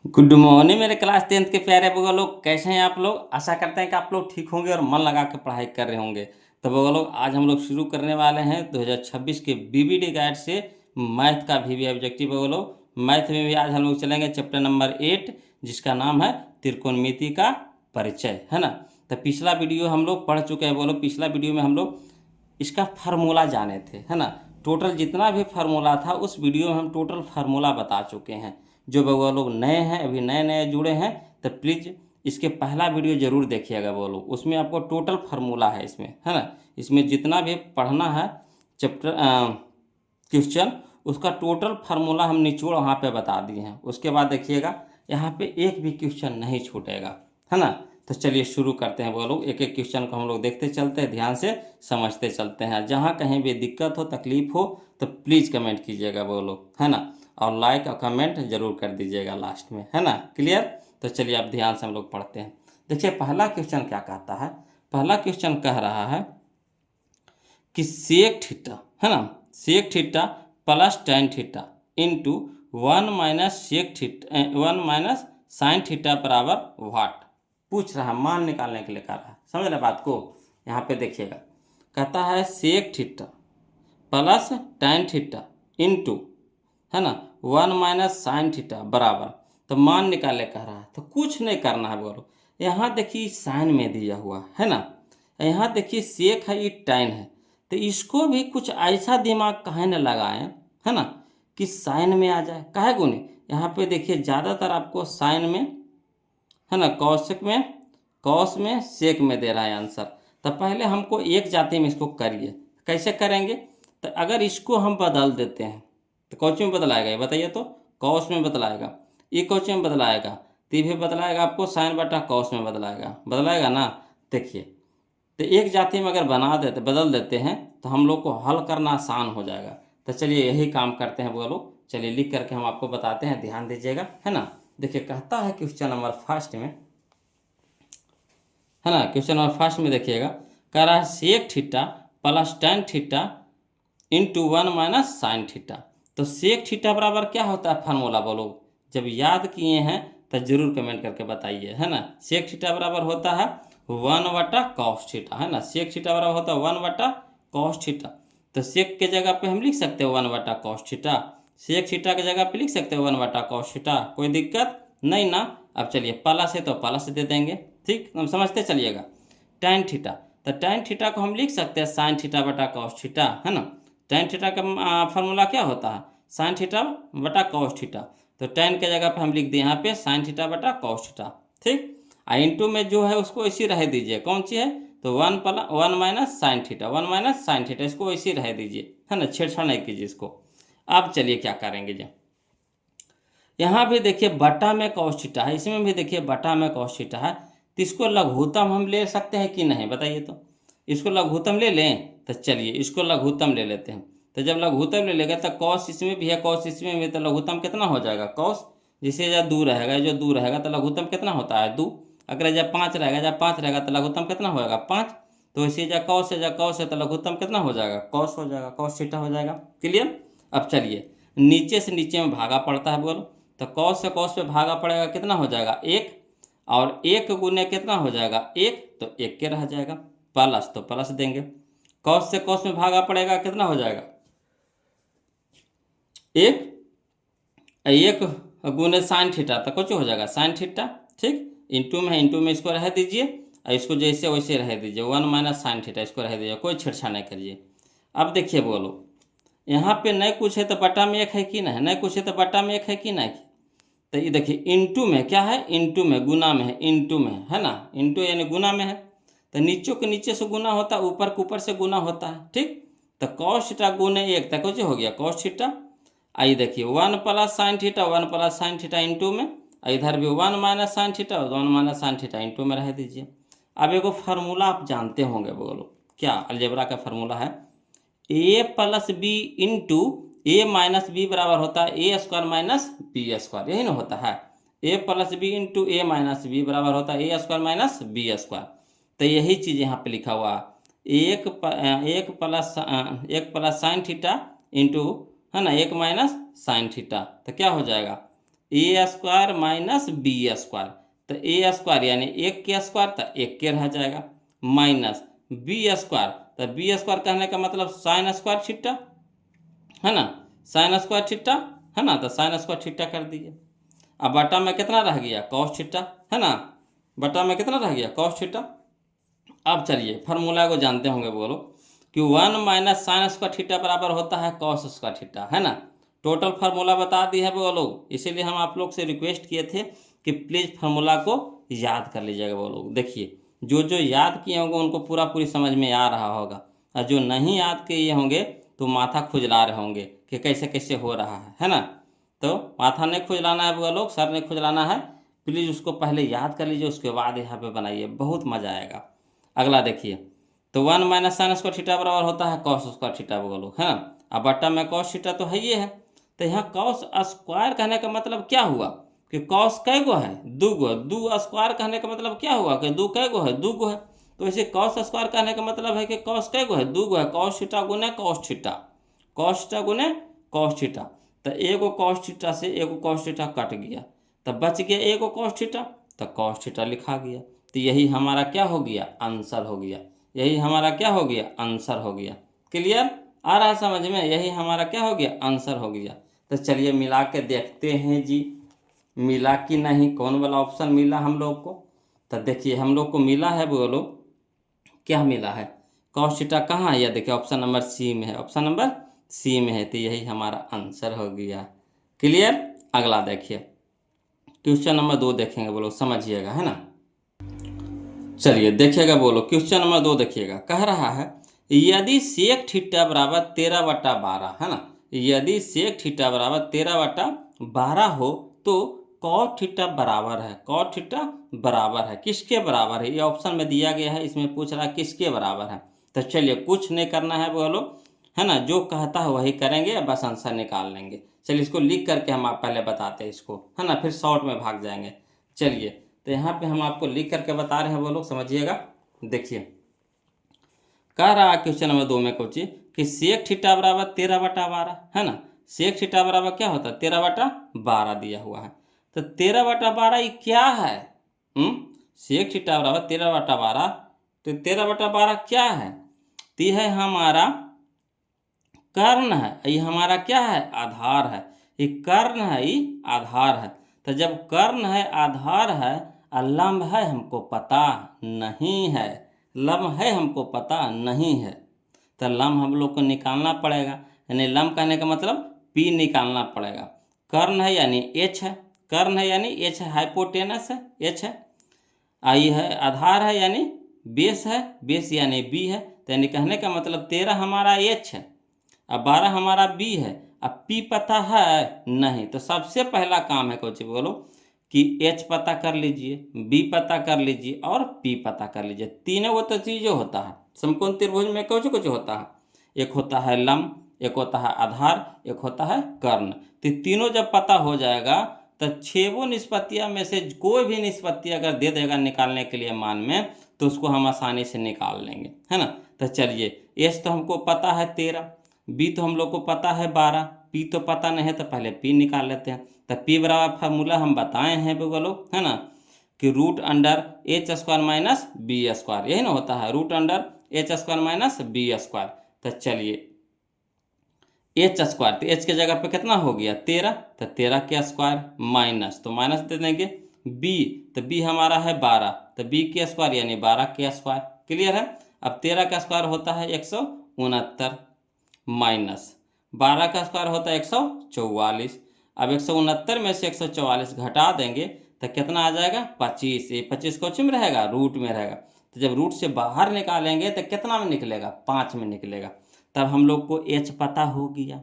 Good morning मेरे class 10th के प्यारे बउआ लोग, कैसे हैं आप लोग। आशा करते हैं कि आप लोग ठीक होंगे और मन लगा के पढ़ाई कर रहे होंगे। तो बउआ लोग, आज हम लोग शुरू करने वाले हैं 2026 के बीबीडी गाइड से मैथ का भी ऑब्जेक्टिव। बउआ लोग, मैथ में भी आज हम लोग चलेंगे चैप्टर नंबर 8, जिसका नाम है त्रिकोणमिति का परिचय, है ना। तो पिछला वीडियो हम लोग पढ़ चुके हैं। बोलो, पिछला वीडियो में हम लोग इसका फार्मूला जाने थे, है ना। टोटल जितना भी फार्मूला था उस वीडियो में हम टोटल फार्मूला बता चुके हैं। जो बउआ लोग नए हैं, अभी नए नए जुड़े हैं, तो प्लीज़ इसके पहला वीडियो ज़रूर देखिएगा बउआ लोग। उसमें आपको टोटल फार्मूला है इसमें, है ना। इसमें जितना भी पढ़ना है चैप्टर क्वेश्चन, उसका टोटल फार्मूला हम निचोड़ वहाँ पे बता दिए हैं। उसके बाद देखिएगा, यहाँ पे एक भी क्वेश्चन नहीं छूटेगा, है ना। तो चलिए शुरू करते हैं वो लोग। एक एक क्वेश्चन को हम लोग देखते चलते हैं, ध्यान से समझते चलते हैं। जहाँ कहीं भी दिक्कत हो, तकलीफ हो, तो प्लीज़ कमेंट कीजिएगा वो लोग, है ना। और लाइक और कमेंट जरूर कर दीजिएगा लास्ट में, है ना। क्लियर। तो चलिए अब ध्यान से हम लोग पढ़ते हैं। देखिए पहला क्वेश्चन क्या कहता है। पहला क्वेश्चन कह रहा है कि सेक थीटा, है ना, sec theta plus tan theta into 1 sine theta बराबर वाट पूछ रहा है। मान निकालने के लिए कह रहा है। समझ रहे बात को। यहाँ पे देखिएगा, कहता है sec theta plus tan theta into, है ना, 1 - साइन थीटा बराबर, तो मान निकाले कह रहा है। तो कुछ नहीं करना है बोलो। यहाँ देखिए साइन में दिया हुआ है ना, यहाँ देखिए सेक है, ये टेन है। तो इसको भी कुछ ऐसा दिमाग काहे न लगाएं, है ना, कि साइन में आ जाए। काहे गुने यहाँ पे देखिए ज़्यादातर आपको साइन में, है ना, कौशिक में, कौश में, सेक में दे रहा है आंसर। तो पहले हमको एक जाति में इसको करिए। कैसे करेंगे, तो अगर इसको हम बदल देते हैं तो कौच में बदलाएगा ये बताइए तो। कौश में बदलाएगा, ये कौच में बदलाएगा, तो ये भी बदलाएगा आपको साइन बटा कौश में बदलाएगा, बदलाएगा ना। देखिए, तो एक जाति में अगर बना देते, बदल देते हैं, तो हम लोग को हल करना आसान हो जाएगा। तो चलिए यही काम करते हैं वो लोग। चलिए लिख करके हम आपको बताते हैं, ध्यान दीजिएगा, है ना। देखिए कहता है क्वेश्चन नंबर फर्स्ट में, है ना, क्वेश्चन नंबर फर्स्ट में देखिएगा, कह रहा है sec theta plus tan theta into 1 - sine theta. तो सेक थीटा बराबर क्या होता है फार्मूला बोलो। जब याद किए हैं तो जरूर कमेंट करके बताइए, है ना। सेक थीटा बराबर होता है 1/cos थीटा, है ना। सेक थीटा बराबर होता है 1/cos थीटा। तो सेक के जगह पे हम लिख सकते हैं 1/cos थीटा, सेक थीटा की जगह पे लिख सकते हैं 1/cos थीटा, कोई दिक्कत नहीं ना। अब चलिए प्लस है तो प्लस दे देंगे, ठीक, हम समझते चलिएगा। टेन थीटा, तो टेन थीटा को हम लिख सकते हैं साइन थीटा बटा कॉस थीटा, है ना। टेन थीटा का फार्मूला क्या होता है, साइन थीटा बटा कॉस थीटा। तो टेन के जगह पे हम लिख दिए यहाँ पे साइन थीटा बटा कॉस थीटा, ठीक। इंटू में जो है उसको इसी रह दीजिए, कौन सी है, तो 1 साइन थीटा, 1 - साइन थीटा, इसको इसी रह दीजिए, है ना, छेड़छाड़ नहीं कीजिए इसको। अब चलिए क्या करेंगे जी, यहाँ भी देखिए बटा में कॉस थीटा है, इसमें भी देखिए बटा में कॉस थीटा है। तो इसको लघुत्तम हम ले सकते हैं कि नहीं बताइए तो। इसको लघुत्तम ले लें, तो चलिए इसको लघुत्तम ले लेते हैं। तो जब लघुत्तम ले लेंगे तो कॉस इसमें भी है, कॉस इसमें भी है, तो लघुत्तम कितना हो जाएगा, कॉस, जिसे जब दूर रहेगा, जो दूर रहेगा तो लघुत्तम कितना होता है 2। अगर जब 5 रहेगा, जब 5 रहेगा तो लघुत्तम कितना होगा 5। तो इसी जब कॉस है तो लघुत्तम कितना हो जाएगा, कॉस हो जाएगा, कॉस थीटा हो जाएगा। क्लियर। अब चलिए नीचे से नीचे में भागा पड़ता है बोलो। तो कॉस से कॉस पे भागा पड़ेगा, कितना हो जाएगा 1, और 1 गुने कितना हो जाएगा 1, तो 1 के रह जाएगा, प्लस तो प्लस देंगे। कॉस से कॉस में भागा पड़ेगा, कितना हो जाएगा 1, 1 गुने साइन थीटा, तो कुछ हो जाएगा साइन थीटा, ठीक। इंटू में है, इंटू में इसको रह दीजिए, और इसको जैसे वैसे रह दीजिए, 1 - साइन थीटा, इसको रह दीजिए, कोई छेड़छाड़ नहीं करिए। अब देखिए बोलो, यहाँ पे नहीं कुछ है तो बटा में 1 है कि नहीं, नहीं कुछ है तो बटा में 1 है कि नहीं। तो ये देखिए इंटू में क्या है, इंटू में गुना में है, इंटू में है ना, इंटू यानी गुना में है। तो नीचों के नीचे से गुना होता है, ऊपर के ऊपर से गुना होता है, ठीक। तो कॉस थीटा गुने 1 तक कुछ हो गया कॉस थीटा। आइए देखिए 1 + sine theta, 1 + sine theta into में, इधर भी 1 - sine theta, 1 - sine theta into में रह दीजिए। अब एगो फार्मूला आप जानते होंगे, बोलो क्या, अलजेब्रा का फार्मूला है, ए प्लस बी इंटू ए माइनस बी बराबर होता है ए स्क्वायर माइनस बी स्क्वायर, यही ना होता है। ए प्लस बी इंटू ए माइनस बी बराबर होता है ए स्क्वायर माइनस बी स्क्वायर। तो यही चीज़ यहाँ पे लिखा हुआ है, एक प्लस साइन थीटा इंटू, है ना, 1 - साइन थीटा। तो क्या हो जाएगा, ए स्क्वायर माइनस बी स्क्वायर, तो ए स्क्वायर यानी 1 के स्क्वायर, तो 1 के रह जाएगा, माइनस बी स्क्वायर, तो बी स्क्वायर कहने का मतलब साइन स्क्वायर थीटा है ना, साइन स्क्वायर थीटा है ना, तो साइन स्क्वायर थीटा कर दिए। अब बटा में कितना रह गया, कॉस थीटा है ना, बटा में कितना रह गया, कॉस थीटा। अब चलिए फार्मूला को जानते होंगे, बोलो कि 1 माइनस साइन स्क्वायर थीटा बराबर होता है कॉस स्क्वायर थीटा है ना। टोटल फार्मूला बता दी है बोलो, इसीलिए हम आप लोग से रिक्वेस्ट किए थे कि प्लीज़ फार्मूला को याद कर लीजिएगा। बोलो देखिए, जो जो याद किए होंगे उनको पूरा पूरी समझ में आ रहा होगा, और जो नहीं याद किए होंगे तो माथा खुजला रहे होंगे कि कैसे कैसे हो रहा है ना। तो माथा नहीं खुजलाना है बोलो, सर नहीं खुजलाना है, प्लीज़ उसको पहले याद कर लीजिए, उसके बाद यहाँ पे बनाइए, बहुत मज़ा आएगा। अगला देखिए, तो 1 माइनस साइन स्क्वायर थीटा बराबर होता है कॉस स्क्वायर थीटा बोलो है ना। अब बट्टा में कॉस थीटा तो है ये है, तो यहाँ कॉस स्क्वायर कहने का मतलब क्या हुआ कि कॉस कै गो है, दो गो, दो स्क्वायर कहने का मतलब क्या हुआ कि दो कै गो है, दो गो है। तो इसे कॉस स्क्वायर कहने का मतलब है कि कॉस कै गो है, दो गो है, कॉस थीटा गुने कॉस थीटा, कॉस थीटा गुने कॉस थीटा। तो एगो कॉस थीटा से एगो कॉस थीटा कट गया, तब बच गया एगो कॉस थीटा, तो कॉस थीटा लिखा गया। तो यही हमारा क्या हो गया, आंसर हो गया, यही हमारा क्या हो गया, आंसर हो गया। क्लियर आ रहा है समझ में, यही हमारा क्या हो गया, आंसर हो गया। तो चलिए मिला के देखते हैं जी, मिला कि नहीं, कौन वाला ऑप्शन मिला हम लोग को। तो देखिए हम लोग को मिला है, बोलो क्या मिला है, कॉस थीटा कहाँ है, यह देखिए ऑप्शन नंबर सी में है, ऑप्शन नंबर सी में है, तो यही हमारा आंसर हो गया। क्लियर। अगला देखिए, क्वेश्चन नंबर 2 देखेंगे, बोलो समझिएगा है ना। चलिए देखिएगा, बोलो क्वेश्चन नंबर 2 देखिएगा, कह रहा है यदि सेक थीटा बराबर 13/12 है ना, यदि सेक थीटा बराबर 13/12 हो तो कॉट थीटा बराबर है, कॉट थीटा बराबर है किसके बराबर है, ये ऑप्शन में दिया गया है, इसमें पूछ रहा है किसके बराबर है। तो चलिए कुछ नहीं करना है बोलो है ना, जो कहता है वही करेंगे, बस आंसर निकाल लेंगे। चलिए इसको लिख करके हम आप पहले बताते हैं इसको है ना, फिर शॉर्ट में भाग जाएंगे। चलिए तो यहाँ पे हम आपको लिख करके बता रहे हैं, वो लोग समझिएगा। देखिए कह रहा है क्वेश्चन नंबर 2 में कुछ कि सेक थीटा बराबर 13/12 है ना, सेक थीटा बराबर क्या होता है, 13/12 दिया हुआ है। तो 13/12 ये क्या है, सेक थीटा बराबर 13/12, तो 13/12 क्या है, तो यह है हमारा कर्ण है, ये हमारा क्या है, आधार है, ये कर्ण है, ये आधार है। तो जब कर्ण है, आधार है और लंब है हमको पता नहीं है, लंब है हमको पता नहीं है, तो लंब हम लोग को निकालना पड़ेगा, यानी लंब कहने का मतलब पी निकालना पड़ेगा। कर्ण है यानी एच है, कर्ण है यानी एच है, हाइपोटेनस है एच है, आई है आधार है यानी बेस है, बेस यानी बी है, तो यानी कहने का मतलब 13 हमारा एच है, अब 12 हमारा बी है। अब पी पता है नहीं, तो सबसे पहला काम है कुछ बोलो कि एच पता कर लीजिए, बी पता कर लीजिए और पी पता कर लीजिए। तीनों वो तो चीज़ें होता है समकोण त्रिभुज में, कुछ कुछ होता है, एक होता है लंब, एक होता है आधार, एक होता है कर्ण। तो तीनों जब पता हो जाएगा तो छेवों निष्पत्तियां में से कोई भी निष्पत्ति अगर दे देगा निकालने के लिए मान में, तो उसको हम आसानी से निकाल लेंगे है ना। तो चलिए एच तो हमको पता है 13, बी तो हम लोग को पता है 12, पी तो पता नहीं है, तो पहले पी निकाल लेते हैं। तो पी बराबर फार्मूला हम बताए हैं बोलो है ना, कि root under H square minus B square, यही ना होता है, root under H square minus B square. तो चलिए एच स्क्वायर, तो एच के जगह पे कितना हो गया 13, तो 13 के स्क्वायर माइनस, तो माइनस दे देंगे बी, तो बी हमारा है 12, तो बी के स्क्वायर यानी 12 के स्क्वायर। क्लियर है। अब 13 का स्क्वायर होता है 169 माइनस 12 का स्क्वायर होता है 144। अब 169 में से 144 घटा देंगे तो कितना आ जाएगा 25, ये 25 कुछ में रहेगा, रूट में रहेगा। तो जब रूट से बाहर निकालेंगे तो कितना में निकलेगा, 5 में निकलेगा। तब हम लोग को एच पता हो गया,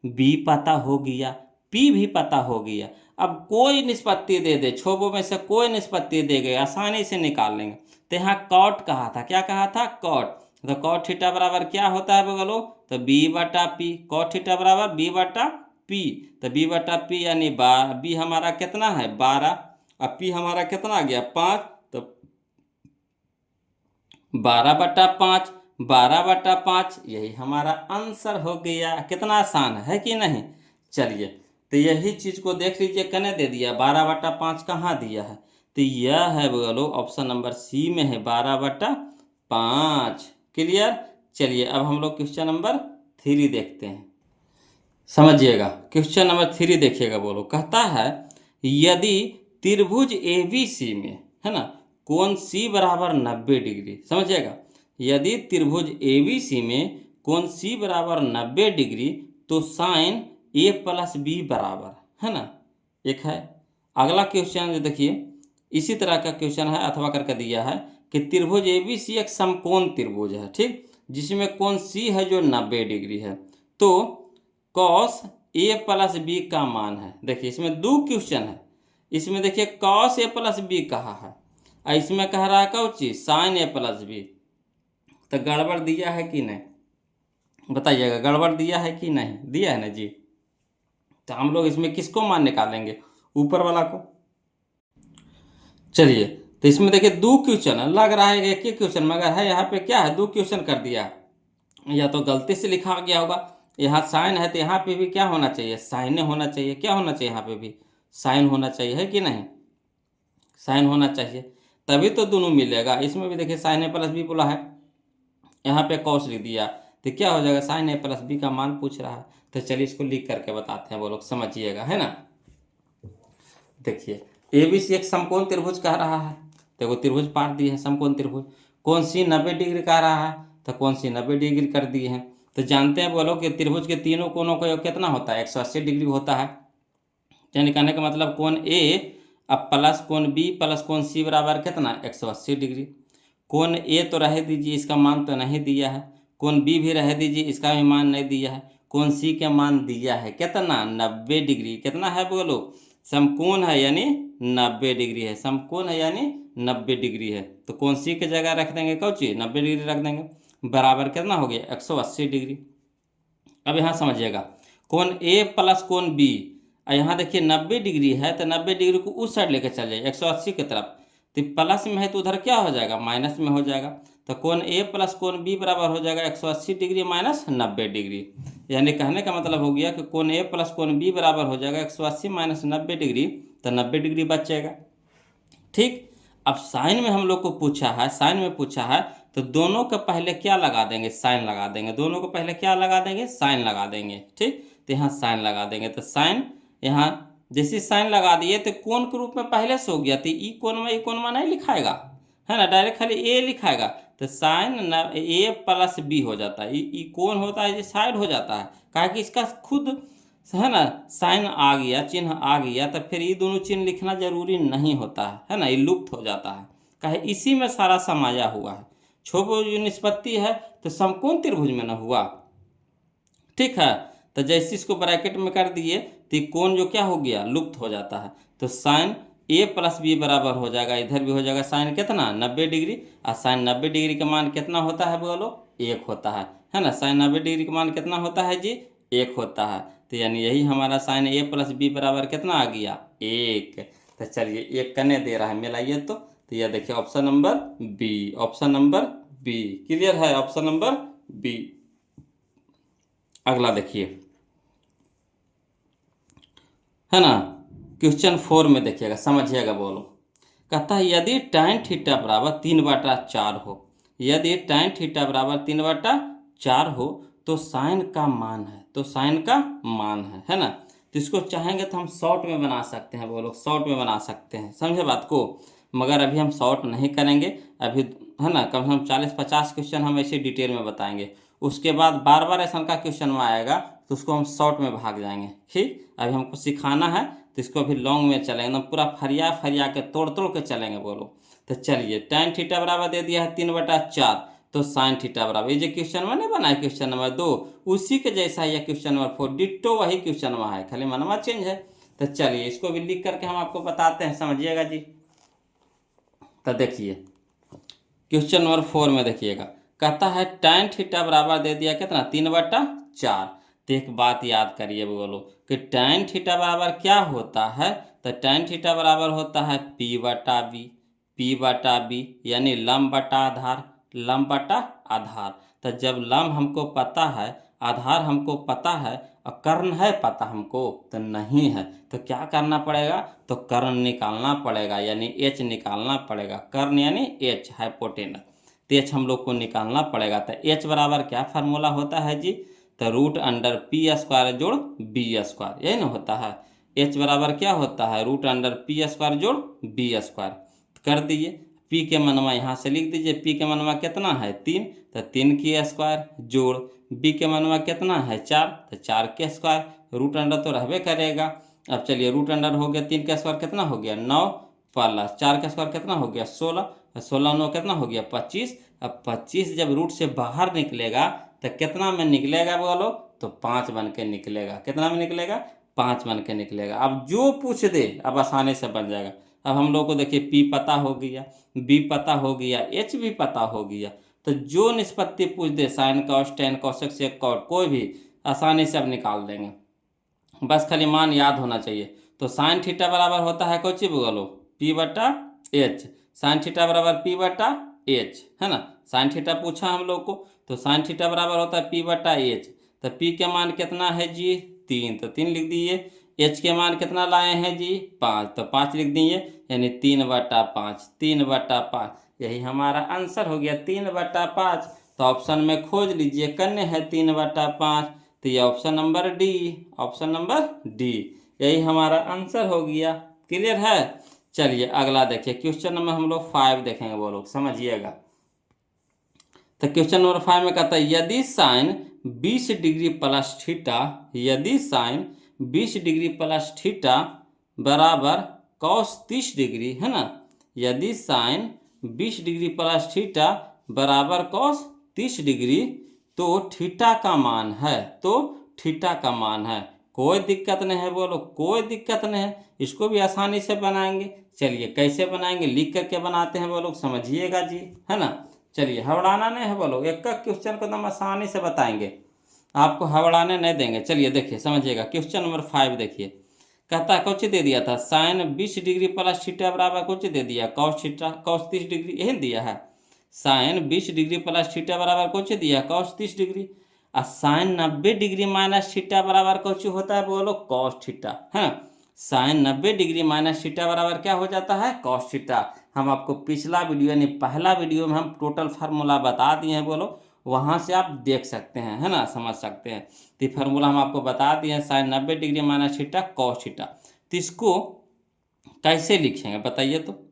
बी पता हो गया, पी भी पता हो गया। अब कोई निष्पत्ति दे दे, छोबों में से कोई निष्पत्ति दे गए, आसानी से निकाल लेंगे। तो यहाँ कॉट कहा था, क्या कहा था, कॉट। तो कॉट थीटा बराबर क्या होता है बोलो, तो बी बटा पी, कॉट थीटा बराबर बी बटा पी। तो बी बटा पी यानी बी हमारा कितना है 12, और पी हमारा कितना आ गया 5, तो 12/5, 12/5 यही हमारा आंसर हो गया। कितना आसान है कि नहीं। चलिए तो यही चीज़ को देख लीजिए, कने दे दिया 12/5 कहाँ दिया है, तो यह है बोलो ऑप्शन नंबर सी में है 12/5। क्लियर। चलिए अब हम लोग क्वेश्चन नंबर 3 देखते हैं, समझिएगा। क्वेश्चन नंबर 3 देखिएगा, बोलो कहता है यदि त्रिभुज ABC में, है ना, कोण C बराबर 90 डिग्री, समझिएगा, यदि त्रिभुज ABC में कोण C बराबर 90 डिग्री तो साइन A प्लस B बराबर, है ना, एक है। अगला क्वेश्चन जो देखिए इसी तरह का क्वेश्चन है, अथवा करके दिया है कि त्रिभुज ABC एक समकोण त्रिभुज है, ठीक, जिसमें कोण C है जो 90 डिग्री है, तो कॉस A प्लस बी का मान है। देखिए इसमें दो क्वेश्चन है, इसमें देखिए कॉस A प्लस बी कहा है और इसमें कह रहा है कौची साइन A प्लस बी। तो गड़बड़ दिया है कि नहीं, बताइएगा, गड़बड़ दिया है कि नहीं, दिया है ना जी। तो हम लोग इसमें किसको मान निकालेंगे, ऊपर वाला को। चलिए तो इसमें देखिए दो क्वेश्चन है, लग रहा है एक ही क्वेश्चन, मगर है यहाँ पे क्या है, दो क्वेश्चन कर दिया, या तो गलती से लिखा गया होगा। यहाँ साइन है तो यहाँ पे भी क्या होना चाहिए, साइन होना चाहिए, क्या होना चाहिए, यहाँ पे भी साइन होना चाहिए, है कि नहीं, साइन होना चाहिए, तभी तो दोनों मिलेगा। इसमें भी देखिए साइन A प्लस बी बोला है, यहाँ पे कॉस लिख दिया, तो क्या हो जाएगा, साइन A प्लस बी का मान पूछ रहा है। तो चलिए इसको लिख करके बताते हैं, वो लोग समझिएगा, है ना। देखिए ABC एक समकोण त्रिभुज कह रहा है, तो वो त्रिभुज पाट दी है समकोण त्रिभुज। कोण C 90 डिग्री कह रहा है, तो कोण C 90 डिग्री कर दिए हैं। तो जानते हैं बोलो कि त्रिभुज के तीनों कोणों का योग कितना होता है, 180 डिग्री होता है। यानी कहने का मतलब कोण A अब प्लस कोण B प्लस कोण C बराबर कितना, 180 डिग्री। कोण A तो रह दीजिए, इसका मान तो नहीं दिया है, कोण B भी रह दीजिए, इसका भी मान नहीं दिया है, कोण C का मान दिया है कितना, 90 डिग्री। कितना है बोलो, समकोण है यानी 90 डिग्री है, समकोण है यानी 90 डिग्री है। तो कोण C की जगह रख देंगे कौची, 90 डिग्री रख देंगे, बराबर कितना हो गया, 180 डिग्री। अब यहाँ समझिएगा, कोण A प्लस कोण B, यहाँ देखिए 90 डिग्री है, तो 90 डिग्री को उस साइड लेकर चल जाइए 180 की तरफ, तो प्लस में है तो उधर क्या हो जाएगा, माइनस में हो जाएगा। तो कोण A प्लस कोण B बराबर हो जाएगा 180 डिग्री माइनस 90 डिग्री। यानी कहने का मतलब हो गया कि कोण A प्लस कोण B बराबर हो जाएगा 180 माइनस 90 डिग्री, तो 90 डिग्री बच जाएगा, ठीक। अब साइन में हम लोग को पूछा है, साइन में पूछा है, तो दोनों के पहले क्या लगा देंगे, साइन लगा देंगे, दोनों को पहले क्या लगा देंगे, साइन लगा देंगे, ठीक। तो यहाँ साइन लगा देंगे, तो साइन यहाँ जैसे साइन लगा दिए तो कोण के रूप में पहले से हो गया, तो ई कोण में नहीं लिखाएगा, है ना, डायरेक्ट खाली ए लिखाएगा, तो साइन A प्लस B हो जाता है। ई कोण होता है, ये साइड हो जाता है, कहा कि इसका खुद है ना साइन आ गया, चिन्ह आ गया, तो फिर ये दोनों चिन्ह लिखना जरूरी नहीं होता है ना, ये लुप्त हो जाता है, कहे इसी में सारा समाया हुआ है। छोबो जो निष्पत्ति है तो समकोण त्रिभुज में न हुआ, ठीक है। तो जैसे इसको ब्रैकेट में कर दिए तो कोण जो क्या हो गया, लुप्त हो जाता है। तो साइन A प्लस बी बराबर हो जाएगा, इधर भी हो जाएगा साइन कितना 90 डिग्री, और साइन 90 डिग्री का मान कितना होता है बोलो, 1 होता है ना, साइन 90 डिग्री का मान कितना होता है जी, 1 होता है। तो यानी यही हमारा साइन A प्लस बी बराबर कितना आ गया, 1। तो चलिए एक कने दे रहा है, मिलाइए तो यह देखिए option number B, option number B, clear है, ऑप्शन नंबर बी। अगला देखिए, है ना, क्वेश्चन 4 में देखिएगा, समझिएगा, बोलो कहता है यदि tan थीटा बराबर 3/4 हो, यदि tan थीटा बराबर 3/4 हो तो साइन का मान है, तो साइन का मान है ना। तो इसको चाहेंगे तो हम शॉर्ट में बना सकते हैं, बोलो शॉर्ट में बना सकते हैं, समझे बात को, मगर अभी हम शॉर्ट नहीं करेंगे, अभी है ना कम से कम 40-50 क्वेश्चन हम ऐसे डिटेल में बताएंगे, उसके बाद बार बार ऐसा का क्वेश्चन में आएगा तो उसको हम शॉर्ट में भाग जाएंगे, ठीक। अभी हमको सिखाना है तो इसको अभी लॉन्ग में चलेंगे, एकदम पूरा फरिया के तोड़ के चलेंगे, बोलो। तो चलिए tan थीटा बराबर दे दिया है 3/4, तो साइन थीटा बराबर, ये जो क्वेश्चन में नहीं बना है क्वेश्चन नंबर 2, उसी के जैसा है क्वेश्चन नंबर 4, डिट्टो वही क्वेश्चन में है, खाली मनवा चेंज है। तो चलिए इसको भी लिख करके हम आपको बताते हैं, समझिएगा जी। तो देखिए क्वेश्चन नंबर 4 में देखिएगा, कहता है tan थीटा बराबर दे दिया कितना 3/4। तो एक बात याद करिए बोलो कि tan थीटा बराबर क्या होता है, तो tan थीटा बराबर होता है P/B यानी लंब बटा आधार, लंब बटा आधार। तो जब लंब हमको पता है आधार हमको पता है और कर्ण है पता हमको तो नहीं है, तो क्या करना पड़ेगा, तो कर्ण निकालना पड़ेगा, यानी एच निकालना पड़ेगा। कर्ण यानी एच, हाइपोटेनस, तो एच हम लोग को निकालना पड़ेगा। तो एच बराबर क्या फार्मूला होता है जी, तो रूट अंडर पी स्क्वायर जोड़ बी स्क्वायर, यही ना होता है। एच बराबर क्या होता है, रूट अंडर पी स्क्वायर जोड़ बी स्क्वायर। कर दिए, पी के मनवा यहाँ से लिख दीजिए, पी के मनवा कितना है 3, तो 3 की स्क्वायर जोड़ बी के मनवा कितना है 4, तो 4 के स्क्वायर, रूट अंडर तो रहबे करेगा। अब चलिए रूट अंडर हो गया 3 का स्क्वायर कितना हो गया 9, प्लस 4 का स्क्वायर कितना हो गया 16, 16 9 कितना हो गया 25। अब 25 जब रूट से बाहर निकलेगा तो कितना में निकलेगा बोलो, तो 5 बन के निकलेगा। कितना में निकलेगा, 5 बन के निकलेगा। अब जो पूछ दे अब आसानी से बन जाएगा। अब हम लोग को देखिए पी पता हो गया, बी पता हो गया, एच भी पता हो गया, तो जो निष्पत्ति पूछ दे sine cos tan cosec sec cot कोई भी आसानी से अब निकाल देंगे, बस खाली मान याद होना चाहिए। तो साइन थीटा बराबर होता है कौन सी बोलो, पी बटा एच, साइन थीटा बराबर पी बटा एच, है ना। साइन थीटा पूछा हम लोग को, तो साइन थीटा बराबर होता है पी बटा एच। तो पी के मान कितना है जी 3, तो 3 लिख दिए। एच के मान कितना लाए हैं जी 5, तो 5 लिख दिए, यानी 3/5, 3/5, यही हमारा आंसर हो गया 3/5। तो ऑप्शन में खोज लीजिए कन्ने है 3/5, तो ये option number D, option number D, यही हमारा आंसर हो गया। क्लियर है। चलिए अगला देखिए, क्वेश्चन नंबर हम लोग 5 देखेंगे, वो लोग समझिएगा। तो क्वेश्चन नंबर 5 में कहता है यदि साइन 20 डिग्री प्लस थीटा, यदि साइन 20 डिग्री प्लस थीटा बराबर कॉस 30 डिग्री, है ना। यदि साइन 20 डिग्री प्लस थीटा बराबर कॉस 30 डिग्री, तो थीटा का मान है, तो थीटा का मान है। कोई दिक्कत नहीं है बोलो, कोई दिक्कत नहीं है, इसको भी आसानी से बनाएंगे। चलिए कैसे बनाएंगे, लिख करके बनाते हैं बोलो, समझिएगा जी, है ना। चलिए हवड़ाना नहीं है बोलो, एक एक क्वेश्चन को एकदम आसानी से बताएंगे, आपको हवड़ाने नहीं देंगे। चलिए देखिए समझिएगा, क्वेश्चन नंबर 5 देखिए, कहता है कौन दे दिया था, साइन 20 डिग्री प्लस थीटा बराबर कौन दे दिया, कॉस थीटा, कॉस 30 डिग्री, यही दिया है। साइन 20 डिग्री प्लस थीटा बराबर कौन दिया, कॉस 30 डिग्री। और साइन 90 डिग्री माइनस थीटा बराबर कौन होता है बोलो, कॉस थीटा, है। साइन 90 डिग्री माइनस थीटा बराबर क्या हो जाता है, कॉस थीटा। हम आपको पिछला वीडियो यानी पहला वीडियो में हम टोटल फार्मूला बता दिए हैं बोलो, वहाँ से आप देख सकते हैं, है ना, समझ सकते हैं। तो ये फार्मूला हम आपको बता दिए हैं, sine 90 degree minus theta cos theta. तो इसको कैसे लिखेंगे बताइए तो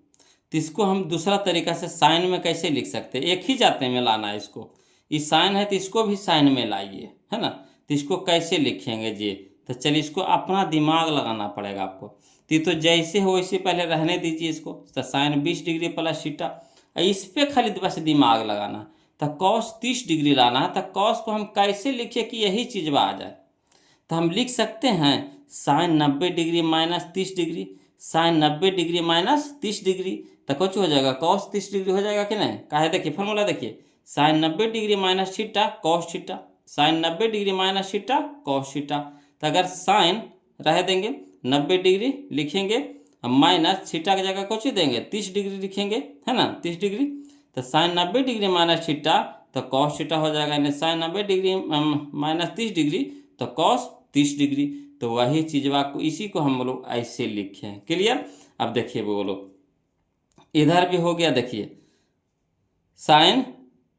इसको हम दूसरा तरीका से साइन में कैसे लिख सकते हैं, एक ही जाते में लाना है इसको, इस साइन है तो इसको भी साइन में लाइए, है ना। तो इसको कैसे लिखेंगे जी, तो चलिए इसको अपना दिमाग लगाना पड़ेगा आपको। तो जैसे हो वैसे पहले रहने दीजिए इसको। तो साइन 20 डिग्री प्लस थीटा, इस पर खाली बस दिमाग लगाना। तो कॉस 30 डिग्री लाना है, तो कॉस को हम कैसे लिखे कि यही चीज़ आ जाए। तो हम लिख सकते हैं sine 90 degree minus 30 degree, sine 90 degree minus 30 degree, तो कुछ हो जाएगा कॉस 30 डिग्री हो जाएगा कि नहीं। कहा है देखिए फॉर्मूला देखिए, sine 90 degree minus theta cos theta, sine 90 degree minus theta cos theta. तो अगर साइन रह देंगे 90 डिग्री लिखेंगे, माइनस थीटा की जगह कुछ देंगे 30 डिग्री लिखेंगे, है ना, 30 डिग्री। तो साइन 90 डिग्री माइनस थीटा तो कॉस थीटा हो जाएगा, यानी साइन 90 डिग्री माइनस 30 डिग्री तो कॉस 30 डिग्री। तो वही चीज़ को इसी को हम लोग ऐसे लिखे हैं। क्लियर। अब देखिए बोलो, इधर भी हो गया, देखिए साइन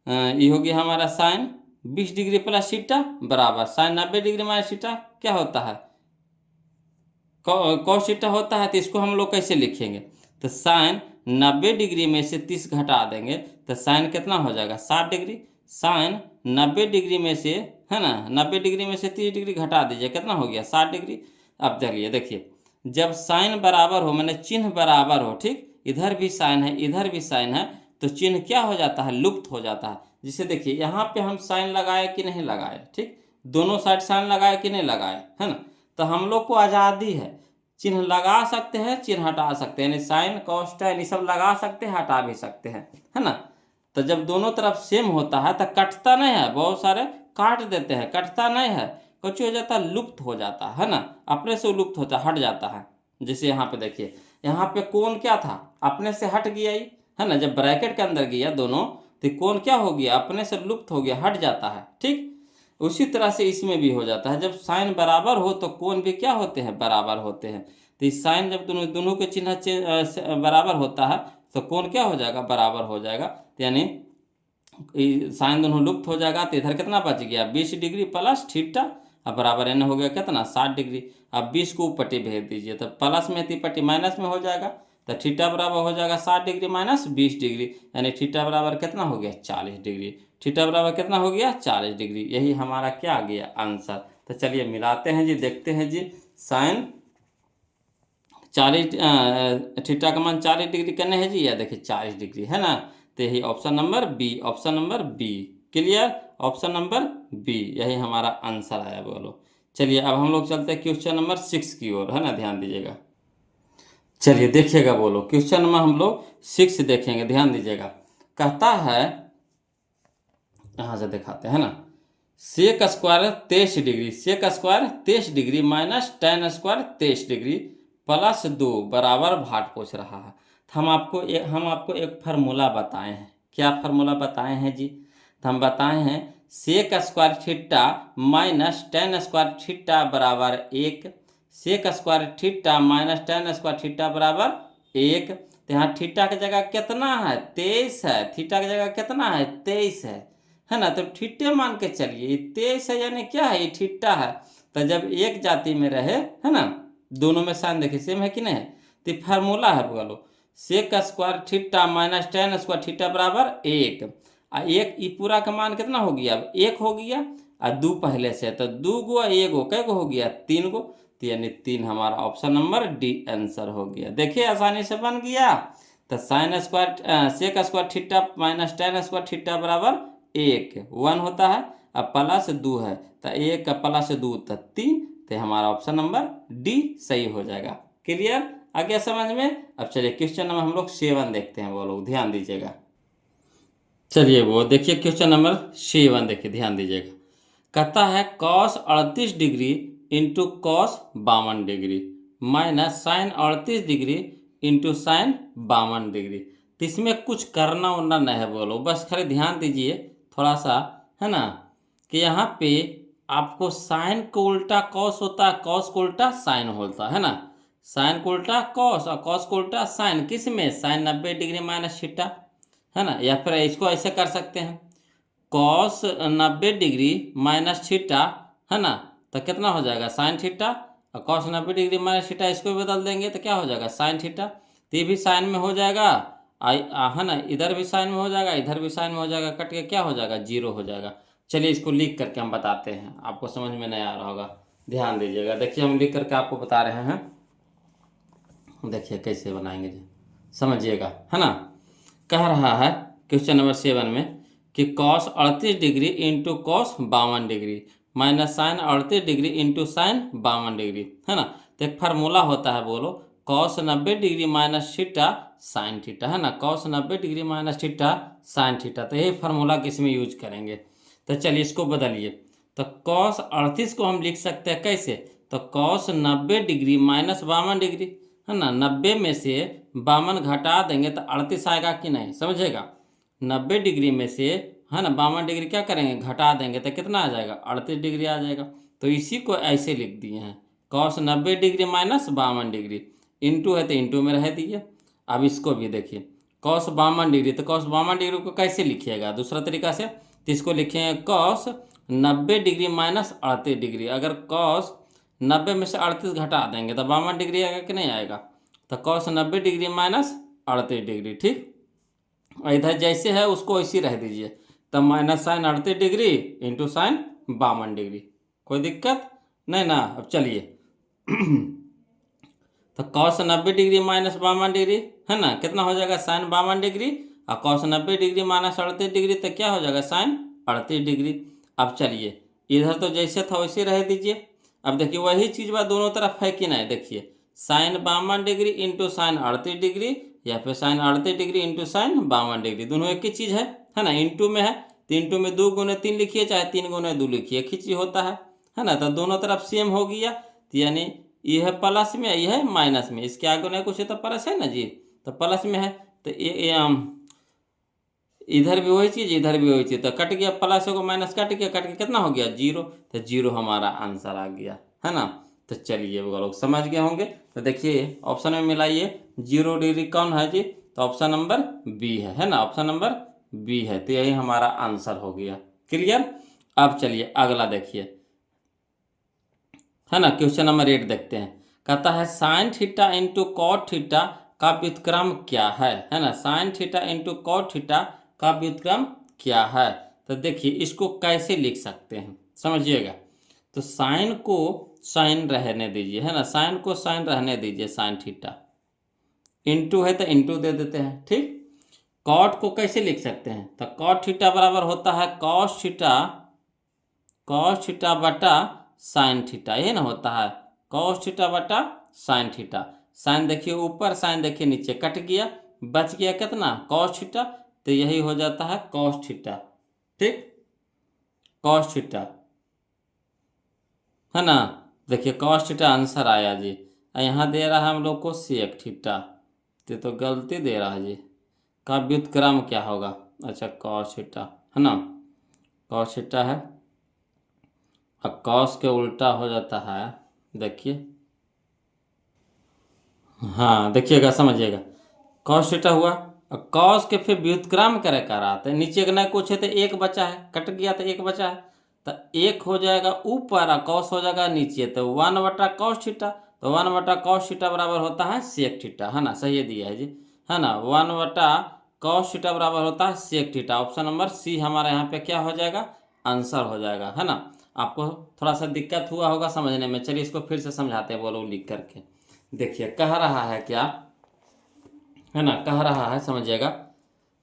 ये हो गया हमारा साइन 20 डिग्री प्लस थीटा बराबर साइन 90 डिग्री माइनस थीटा क्या होता है, कॉस थीटा होता है। तो इसको हम लोग कैसे लिखेंगे, तो साइन 90 डिग्री में से 30 घटा देंगे तो साइन कितना हो जाएगा 60 डिग्री। साइन 90 डिग्री में से, है ना, 90 डिग्री में से 30 डिग्री घटा दीजिए, कितना हो गया 60 डिग्री। अब चलिए देखिए, जब साइन बराबर हो मैंने चिन्ह बराबर हो, ठीक, इधर भी साइन है इधर भी साइन है, तो चिन्ह क्या हो जाता है, लुप्त हो जाता है। जिसे देखिए यहाँ पे हम साइन लगाए कि नहीं लगाए, ठीक, दोनों साइड साइन लगाए कि नहीं लगाए, है ना। तो हम लोग को आज़ादी है, चिन्ह लगा सकते हैं चिन्ह हटा सकते हैं, यानी साइन कॉस टेन ये सब लगा सकते हैं हटा भी सकते हैं, है ना। तो जब दोनों तरफ सेम होता है तो कटता नहीं है, बहुत सारे काट देते हैं, कटता नहीं है, कुछ हो जाता है लुप्त हो जाता है ना, अपने से लुप्त होता हट जाता है। जैसे यहाँ पे देखिए, यहाँ पे कोण क्या था, अपने से हट गया ही, है ना, जब ब्रैकेट के अंदर गया दोनों तो कोण क्या हो गया, अपने से लुप्त हो गया, हट जाता है, ठीक। उसी तरह से इसमें भी हो जाता है, जब साइन बराबर हो तो कोण भी क्या होते हैं, बराबर होते हैं। तो इस साइन जब दोनों दोनों के चिन्ह बराबर होता है तो कोण क्या हो जाएगा, बराबर हो जाएगा। तो यानी साइन दोनों लुप्त हो जाएगा, तो इधर कितना बच गया, 20 डिग्री प्लस थीटा, अब बराबर एन हो गया कितना, 60 डिग्री। अब 20 को ऊपट्टी भेज दीजिए तो प्लस में थी पट्टी माइनस में हो जाएगा, तो थीटा बराबर हो जाएगा 60 डिग्री माइनस 20 डिग्री, यानी थीटा बराबर कितना हो गया, 40 डिग्री। थीटा बराबर कितना हो गया, 40 डिग्री। यही हमारा क्या आ गया, आंसर। तो चलिए मिलाते हैं जी, देखते हैं जी। साइन 40 थीटा का मान 40 डिग्री करने है जी, या देखिए 40 डिग्री है ना, तो यही option number B, option number B. Clear, option number B, यही हमारा आंसर आया। बोलो चलिए अब हम लोग चलते हैं क्वेश्चन नंबर 6 की ओर, है ना, ध्यान दीजिएगा। चलिए देखिएगा, बोलो क्वेश्चन में हम लोग 6 देखेंगे, ध्यान दीजिएगा। कहता है, यहाँ से दिखाते हैं ना, sec square 23 degree, sec square 23 degree minus tan square 23 degree plus 2 बराबर भाट पूछ रहा है। तो हम आपको एक फार्मूला बताए हैं। क्या फार्मूला बताए हैं जी, तो हम बताए हैं sec square theta minus tan square theta बराबर 1, sec square theta minus tan square theta बराबर 1। तो यहाँ थीटा की जगह कितना है, 23 है, थीटा की जगह कितना है, 23 है ना। तो थीटे मान के चलिए, ये 23 है यानी क्या है, ये थीटा है। तो जब एक जाति में रहे, है ना, दोनों में साइन देखिए सेम है कि नहीं, तो फार्मूला है, बोलो sec square theta minus tan square theta बराबर 1। एक ये पूरा का मान कितना हो गया, अब 1 हो गया, और 2 पहले से, तो 2 गो 1 गो कै गो हो गया, 3 गो। तो यानी 3 हमारा ऑप्शन नंबर डी आंसर हो गया। देखिए आसानी से बन गया। तो sine square sec square theta minus tan square theta बराबर 1 होता है, अब प्लस 2 है, तो 1 प्लस 2 तो 3, तो हमारा ऑप्शन नंबर डी सही हो जाएगा। क्लियर, आ गया समझ में। अब चलिए क्वेश्चन नंबर हम लोग 7 देखते हैं, वो लोग ध्यान दीजिएगा। चलिए वो देखिए क्वेश्चन नंबर 7 देखिए, ध्यान दीजिएगा। कहता है cos 38 degree into cos 52 degree minus sine 38 degree into sine 52 degree. तो इसमें कुछ करना उरना नहीं है, बोलो बस खाली ध्यान दीजिए थोड़ा सा, है ना, कि यहाँ पे आपको साइन को उल्टा कॉस होता है, कॉस को उल्टा साइन होता है ना, साइन को उल्टा कॉस और कॉस को उल्टा साइन, किस में, साइन 90 डिग्री माइनस थीटा, है ना। या फिर इसको ऐसे कर सकते हैं, कॉस 90 डिग्री माइनस थीटा, है ना, तो कितना हो जाएगा साइन थीटा, और कॉस 90 डिग्री माइनस थीटा इसको भी बदल देंगे तो क्या हो जाएगा साइन थीटा। तो ये भी साइन में हो जाएगा, है ना, इधर भी साइन में हो जाएगा, इधर भी साइन में हो जाएगा, कट के क्या हो जाएगा, 0 हो जाएगा। चलिए इसको लिख करके हम बताते हैं, आपको समझ में नहीं आ रहा होगा, ध्यान दीजिएगा। देखिए हम लिख करके आपको बता रहे हैं, देखिए कैसे बनाएंगे जी, समझिएगा, है ना। कह रहा है क्वेश्चन नंबर 7 में कि cos 38 degree into cos 52 degree minus sine 38 degree into sine 52 degree, है ना। तो एक फार्मूला होता है, बोलो cos 90 degree minus theta sine theta, है ना, cos 90 degree minus theta sine theta. तो यही फार्मूला किसमें यूज करेंगे। तो चलिए इसको बदलिए, तो कॉस 38 को हम लिख सकते हैं कैसे, तो कॉस 90 डिग्री माइनस 52 डिग्री, है ना, 90 में से 52 घटा देंगे तो 38 आएगा कि नहीं, समझेगा। 90 डिग्री में से, है ना, 52 डिग्री क्या करेंगे, घटा देंगे तो कितना आ जाएगा, 38 डिग्री आ जाएगा। तो इसी को ऐसे लिख दिए हैं, cos 90 degree minus 52 degree, into है तो इंटू में रह दीजिए। अब इसको भी देखिए, कॉस 52 डिग्री, तो कॉस 52 डिग्री को कैसे लिखिएगा दूसरा तरीका से, तो इसको लिखेंगे कॉस 90 डिग्री माइनस 38 डिग्री। अगर कॉस 90 में से 38 घटा देंगे तो 52 डिग्री आएगा कि नहीं आएगा, तो कॉस 90 डिग्री माइनस 38 डिग्री, ठीक। और इधर जैसे है उसको ऐसे रह दीजिए, तब minus sine 38 degree into sine 52 degree, कोई दिक्कत नहीं ना। अब चलिए तो कॉस 90 डिग्री माइनस 52 डिग्री, है ना, कितना हो जाएगा साइन 52 डिग्री, और कॉस 90 डिग्री माइनस 38 डिग्री तो क्या हो जाएगा साइन 38 डिग्री। अब चलिए इधर तो जैसे था वैसे रह दीजिए। अब देखिए वही चीज़ बात दोनों तरफ है कि नहीं, देखिए sine 52 degree into sine 38 degree, या फिर sine 38 degree into sine 52 degree, दोनों एक ही चीज़ है ना, इंटू में है तो इंटू में 2 गुने 3 लिखिए, चाहे 3 गुने 2 लिखिए, एक ही चीज़ होता है ना। तो दोनों तरफ सेम हो गया, तो यानी ये है प्लस में, यह है माइनस में, इसके आगे नहीं कुछ है तो प्लस है ना जी, तो प्लस में है। तो इधर भी वही चीज़, इधर भी वही चीज़, तो कट गया, प्लस को माइनस कट गया, कट के कितना हो गया, 0। तो 0 हमारा आंसर आ गया, है ना। तो चलिए वो लोग समझ गए होंगे। तो देखिए ऑप्शन में मिलाइए, 0 डिग्री कौन है जी, तो ऑप्शन नंबर बी है ना, ऑप्शन नंबर बी है। तो यही हमारा आंसर हो गया। क्लियर। अब चलिए अगला देखिए, है ना, क्वेश्चन नंबर 8 देखते हैं। कहता है sine theta into cot theta का व्युत्क्रम क्या है ना, sine theta into cot theta का व्युत्क्रम क्या है। तो देखिए इसको कैसे लिख सकते हैं समझिएगा। तो साइन को साइन रहने दीजिए, है ना, साइन को साइन रहने दीजिए, साइन थीटा, इंटू है तो इंटू दे देते हैं, ठीक। कॉट को कैसे लिख सकते हैं, तो कॉट थीटा बराबर होता है कॉस थीटा, कॉस थीटा बटा साइन थीटा, यही ना होता है, कॉस थीटा बटा साइन थीटा। साइन देखिए ऊपर, साइन देखिए नीचे, कट गया, बच गया कितना, कॉस थीटा। तो यही हो जाता है कॉस थीटा, ठीक, कॉस थीटा, है ना। देखिए कॉस थीटा आंसर आया जी। यहाँ दे रहा है हम लोग को सेक थीटा, तो गलती दे रहा है जी। का व्युत्क्रम क्या होगा, अच्छा कॉस थीटा, है ना, कॉस थीटा है, अब कॉस के उल्टा हो जाता है, देखिए, हाँ देखिएगा समझिएगा, कॉस थीटा हुआ, अब कॉस के फिर व्युत्क्रम करे कर आते हैं, नीचे का नहीं कुछ है तो एक बचा है, कट गया तो एक बचा है, तो एक हो जाएगा ऊपर और कॉस हो जाएगा नीचे, तो 1/cos थीटा, तो 1/cos थीटा बराबर होता है सेक थीटा, है ना, सही दिया है जी, है ना, 1/cos थीटा बराबर होता है sec theta. Option number C हमारा यहाँ पे क्या हो जाएगा, आंसर हो जाएगा, है ना। आपको थोड़ा सा दिक्कत हुआ होगा समझने में, चलिए इसको फिर से समझाते हैं, बोलो लिख करके। देखिए कह रहा है क्या, है ना, कह रहा है समझिएगा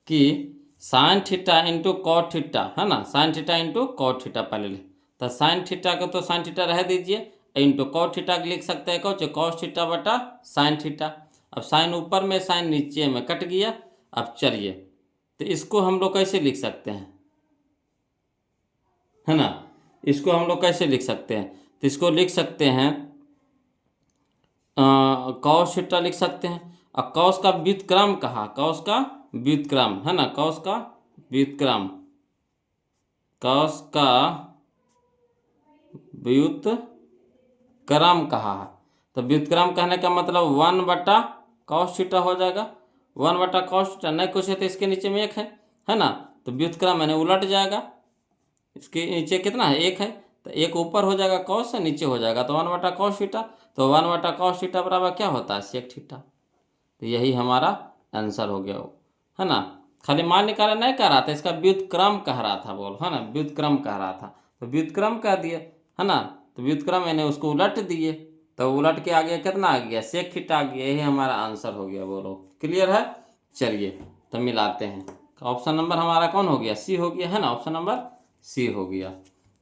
कि sine theta into cot theta, है ना, sine theta into cot theta पहले ले, तो साइन थीटा को तो साइन थीटा रह दीजिए, इंटू कॉट थीटा लिख सकते हैं कौन, कॉस थीटा बटा साइन थीटा। अब साइन ऊपर में साइन नीचे में कट गया। अब चलिए तो इसको हम लोग कैसे लिख सकते हैं, है ना, इसको हम लोग कैसे लिख सकते हैं, तो इसको लिख सकते हैं कॉस थीटा लिख सकते हैं। और कॉस का व्युत्क्रम कहा, कॉस का व्युत्क्रम, है ना, कॉस का व्युत्क्रम, कॉस का व्युत्क्रम कहा है। तो व्युत्क्रम कहने का मतलब 1/cos थीटा हो जाएगा, 1/cos थीटा, नहीं कुछ है तो इसके नीचे में एक है ना, तो व्युत्क्रम मैंने उलट जाएगा, इसके नीचे कितना है, एक है, तो एक ऊपर हो जाएगा कॉस से, नीचे हो जाएगा तो 1/cos थीटा, तो 1/cos थीटा बराबर क्या होता है, सेक थीटा। तो यही हमारा आंसर हो गया, है ना। खाली मान निकाले नहीं कह रहा था, इसका व्युत्क्रम कह रहा था, बोल, है ना, व्युत्क्रम कह रहा था, तो व्युत्क्रम कह दिए, है ना। तो व्युत्क्रम मैंने उसको उलट दिए, तो उलट के आ गया कितना आ गया, सेक थीटा आ गया, यही हमारा आंसर हो गया, बोलो क्लियर है। चलिए तो मिलाते हैं, ऑप्शन नंबर हमारा कौन हो गया, सी हो गया, है ना, ऑप्शन नंबर सी हो गया।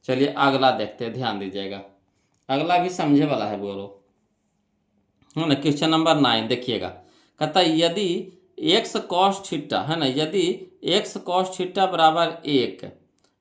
चलिए अगला देखते हैं, ध्यान दीजिएगा, अगला भी समझे वाला है, बोलो, है ना। क्वेश्चन नंबर 9 देखिएगा, कहता है यदि एक्स कॉस थीटा, है ना, यदि एक्स कॉस थीटा बराबर 1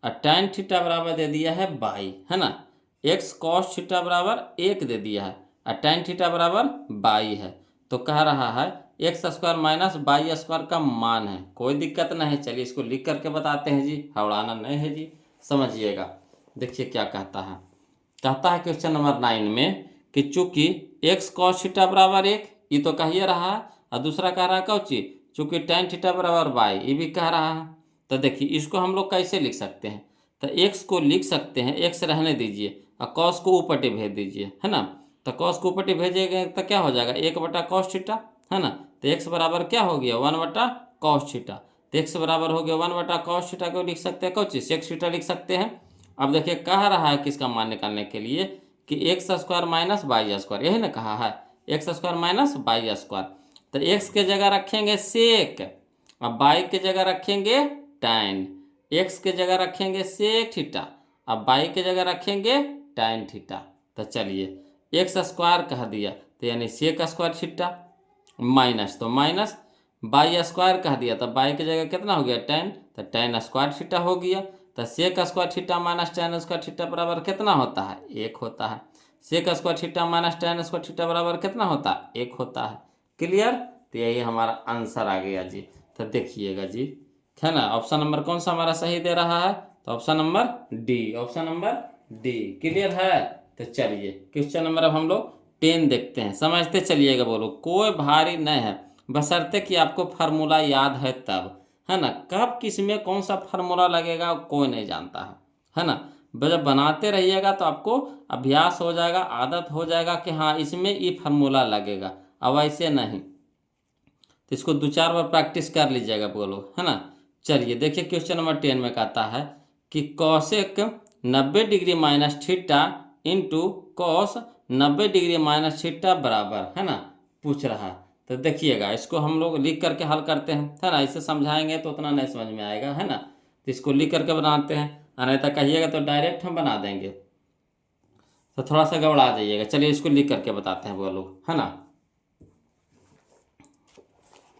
और tan थीटा बराबर दे दिया है 22, है ना, एक्स कॉस थीटा बराबर 1 दे दिया है और tan थीटा बराबर 22 है, तो कह रहा है एक्स स्क्वायर माइनस 22 स्क्वायर का मान है। कोई दिक्कत नहीं है, चलिए इसको लिख करके बताते हैं जी, हवड़ाना नहीं है जी, समझिएगा। देखिए क्या कहता है क्वेश्चन नंबर 9 में कि चूंकि एक्स कॉस थीटा बराबर 1, ये तो कह ही रहा है, और दूसरा कह रहा है कौची, चूंकि tan थीटा बराबर 22, ये भी कह रहा है। तो देखिए इसको हम लोग कैसे लिख सकते हैं, तो एक्स को लिख सकते हैं, एक्स रहने दीजिए और कॉस को ऊपटे भेज दीजिए, है ना। तो कॉस को ऊपटे भेजेंगे तो क्या हो जाएगा, 1/cos थीटा, है ना। तो एक्स बराबर क्या हो गया, 1/cos थीटा, तो एक्स बराबर हो गया 1/cos थीटा को लिख सकते हैं कौची, सेक थीटा लिख सकते हैं। अब देखिए कह रहा है किसका मान निकालने के लिए कि एक्स स्क्वायर माइनस 22 स्क्वायर, यही ना कहा है, एक्स स्क्वायर माइनस 22 स्क्वायर, तो एक्स के जगह रखेंगे सेक और 22 के जगह रखेंगे tan, एक्स के जगह रखेंगे सेक थीटा और 22 के जगह रखेंगे tan थीटा। तो चलिए एक्स स्क्वायर कह दिया तो यानी सेक स्क्वायर थीटा, माइनस तो माइनस 22 स्क्वायर कह दिया तो 22 की जगह कितना हो गया tan, तो tan स्क्वायर थीटा हो गया। तो sec square theta minus tan square theta बराबर कितना होता है, 1 होता है। Sec square theta minus tan square theta बराबर कितना होता है, 1 होता है। क्लियर। तो यही हमारा आंसर आ गया जी। तो देखिएगा जी, है ना। ऑप्शन नंबर कौन सा हमारा सही दे रहा है, तो option number D, option number D. Clear है। तो चलिए क्वेश्चन नंबर अब हम लोग 10 देखते हैं, समझते चलिएगा। बोलो कोई भारी नहीं है बशर्ते कि आपको फार्मूला याद है तब, है ना। कब किस में कौन सा फार्मूला लगेगा कोई नहीं जानता है ना। जब बनाते रहिएगा तो आपको अभ्यास हो जाएगा, आदत हो जाएगा कि हाँ इसमें ये फार्मूला लगेगा, अब ऐसे नहीं। तो इसको 2-4 बार प्रैक्टिस कर लीजिएगा बोलो, है ना। चलिए देखिए क्वेश्चन नंबर 10 में कहता है कि cosec 90 degree minus theta into cos 90 degree minus theta बराबर, है ना, पूछ रहा है। तो देखिएगा इसको हम लोग लिख करके हल करते हैं, है ना। इसे समझाएंगे तो उतना नहीं समझ में आएगा, है ना। तो इसको लिख करके बनाते हैं, नहीं तो कहिएगा तो डायरेक्ट हम बना देंगे, तो थोड़ा सा गड़बड़ा जाइएगा। चलिए इसको लिख करके बताते हैं बोलो, है ना।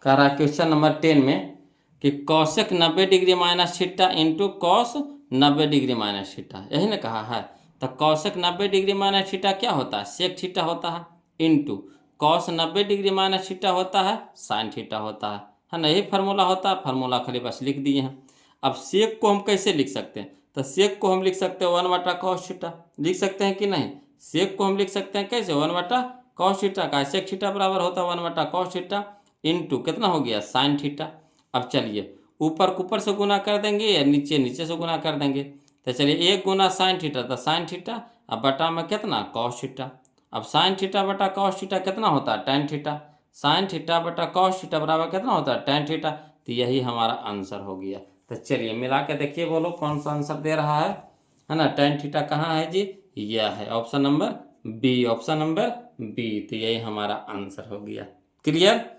कह रहा है क्वेश्चन नंबर 10 में कि cosec 90 degree minus theta into cos 90 degree minus theta, यही ना कहा है। तो कॉसेक 90 डिग्री माइनस थीटा क्या होता है, सेक थीटा होता है, into cos 90 degree minus theta होता है, साइन थीटा होता है ना। यही फार्मूला होता है, फार्मूला खाली बस लिख दिए हैं। अब सेक को हम कैसे लिख सकते हैं, तो सेक को हम लिख सकते हैं 1/cos थीटा, लिख सकते हैं कि नहीं। सेक को हम लिख सकते हैं कैसे, 1/cos थीटा का, सेक थीटा बराबर होता है 1/cos थीटा इंटू कितना हो गया साइन थीटा। अब चलिए ऊपर को ऊपर से गुना कर देंगे या नीचे नीचे से गुना कर देंगे। तो चलिए 1 गुना साइन थीटा तो साइन थीटा, अब बटा में कितना कॉस थीटा। अब साइन थीटा बटा कॉस थीटा कितना होता है टेन थीटा, साइन थीटा बटा कॉस थीटा बराबर कितना होता है टेन थीटा। तो यही हमारा आंसर हो गया। तो चलिए मिला के देखिए बोलो कौन सा आंसर दे रहा है ना। टेन थीटा कहाँ है जी, यह है option number B, option number B. तो यही हमारा आंसर हो गया। क्लियर।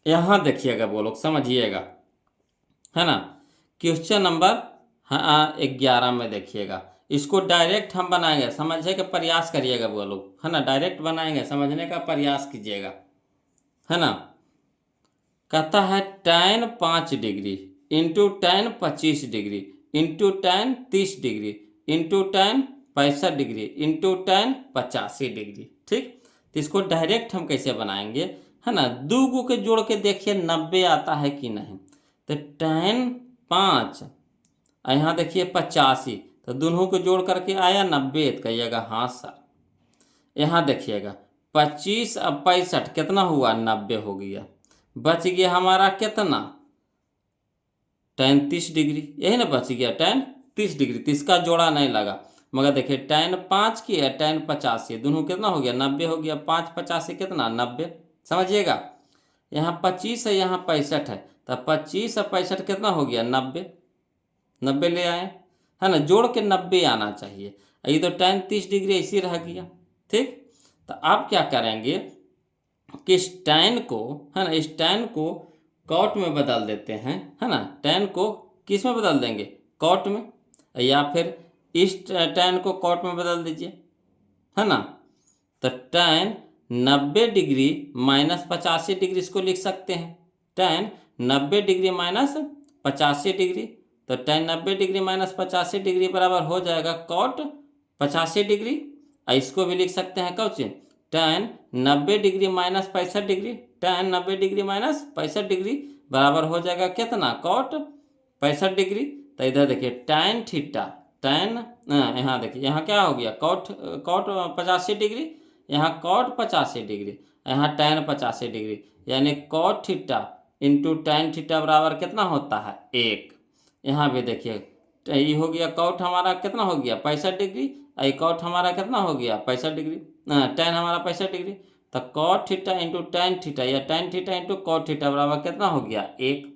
यहाँ देखिएगा वो लोग समझिएगा, है ना। क्वेश्चन नंबर 11 में देखिएगा, इसको डायरेक्ट हम बनाएंगे, समझने का प्रयास करिएगा वो लोग, है ना। डायरेक्ट बनाएंगे, समझने का प्रयास कीजिएगा, है ना। कहता है tan 5 degree into tan 25 degree into tan 30 degree into tan 65 degree into tan 85 degree, ठीक। तो इसको डायरेक्ट हम कैसे बनाएंगे, है ना। दो गो के जोड़ के देखिए 90 आता है कि नहीं। तो tan 5 यहाँ देखिए 85, तो दोनों को जोड़ करके आया 90, तो कहिएगा हाँ सर। यहाँ देखिएगा 25 अब 65 कितना हुआ 90 हो गया, बच गया हमारा कितना tan 30 डिग्री, यही ना बच गया tan 30 डिग्री। 30 का जोड़ा नहीं लगा, मगर देखिए tan 5 की है tan 85, दोनों कितना हो गया 90 हो गया, 5 85 कितना 90, समझिएगा। यहाँ 25 है यहाँ 65 है, तो 25 और 65 कितना हो गया 90, 90 ले आए, है ना। जोड़ के 90 आना चाहिए, ये तो tan 30 डिग्री ऐसे रह गया, ठीक। तो आप क्या करेंगे कि इस tan को, है ना, इस tan को कॉट में बदल देते हैं, है ना। tan को किस में बदल देंगे, कॉट में, या फिर इस tan को कॉट में बदल दीजिए, है ना। तो tan 90 डिग्री माइनस 85 डिग्री इसको लिख सकते हैं, tan 90 डिग्री माइनस 85 डिग्री। तो tan 90 डिग्री माइनस 85 डिग्री बराबर हो जाएगा कॉट 85 डिग्री। इसको भी लिख सकते हैं कौन से, tan 90 degree minus 65 degree, tan 90 degree minus 65 degree बराबर हो जाएगा कितना कॉट 65 डिग्री। तो इधर देखिए tan थीटा, tan यहाँ देखिए यहाँ क्या हो गया कॉट, कॉट 85 डिग्री, यहाँ कॉट 85 डिग्री, यहाँ tan 85 डिग्री, यानी cot theta into tan theta बराबर कितना होता है 1। यहाँ भी देखिए ये हो गया कॉट हमारा कितना हो गया 65 डिग्री, कॉट हमारा कितना हो गया 65 डिग्री, tan हमारा 65 डिग्री। तो cot theta into tan theta या tan theta into cot theta बराबर कितना हो गया 1।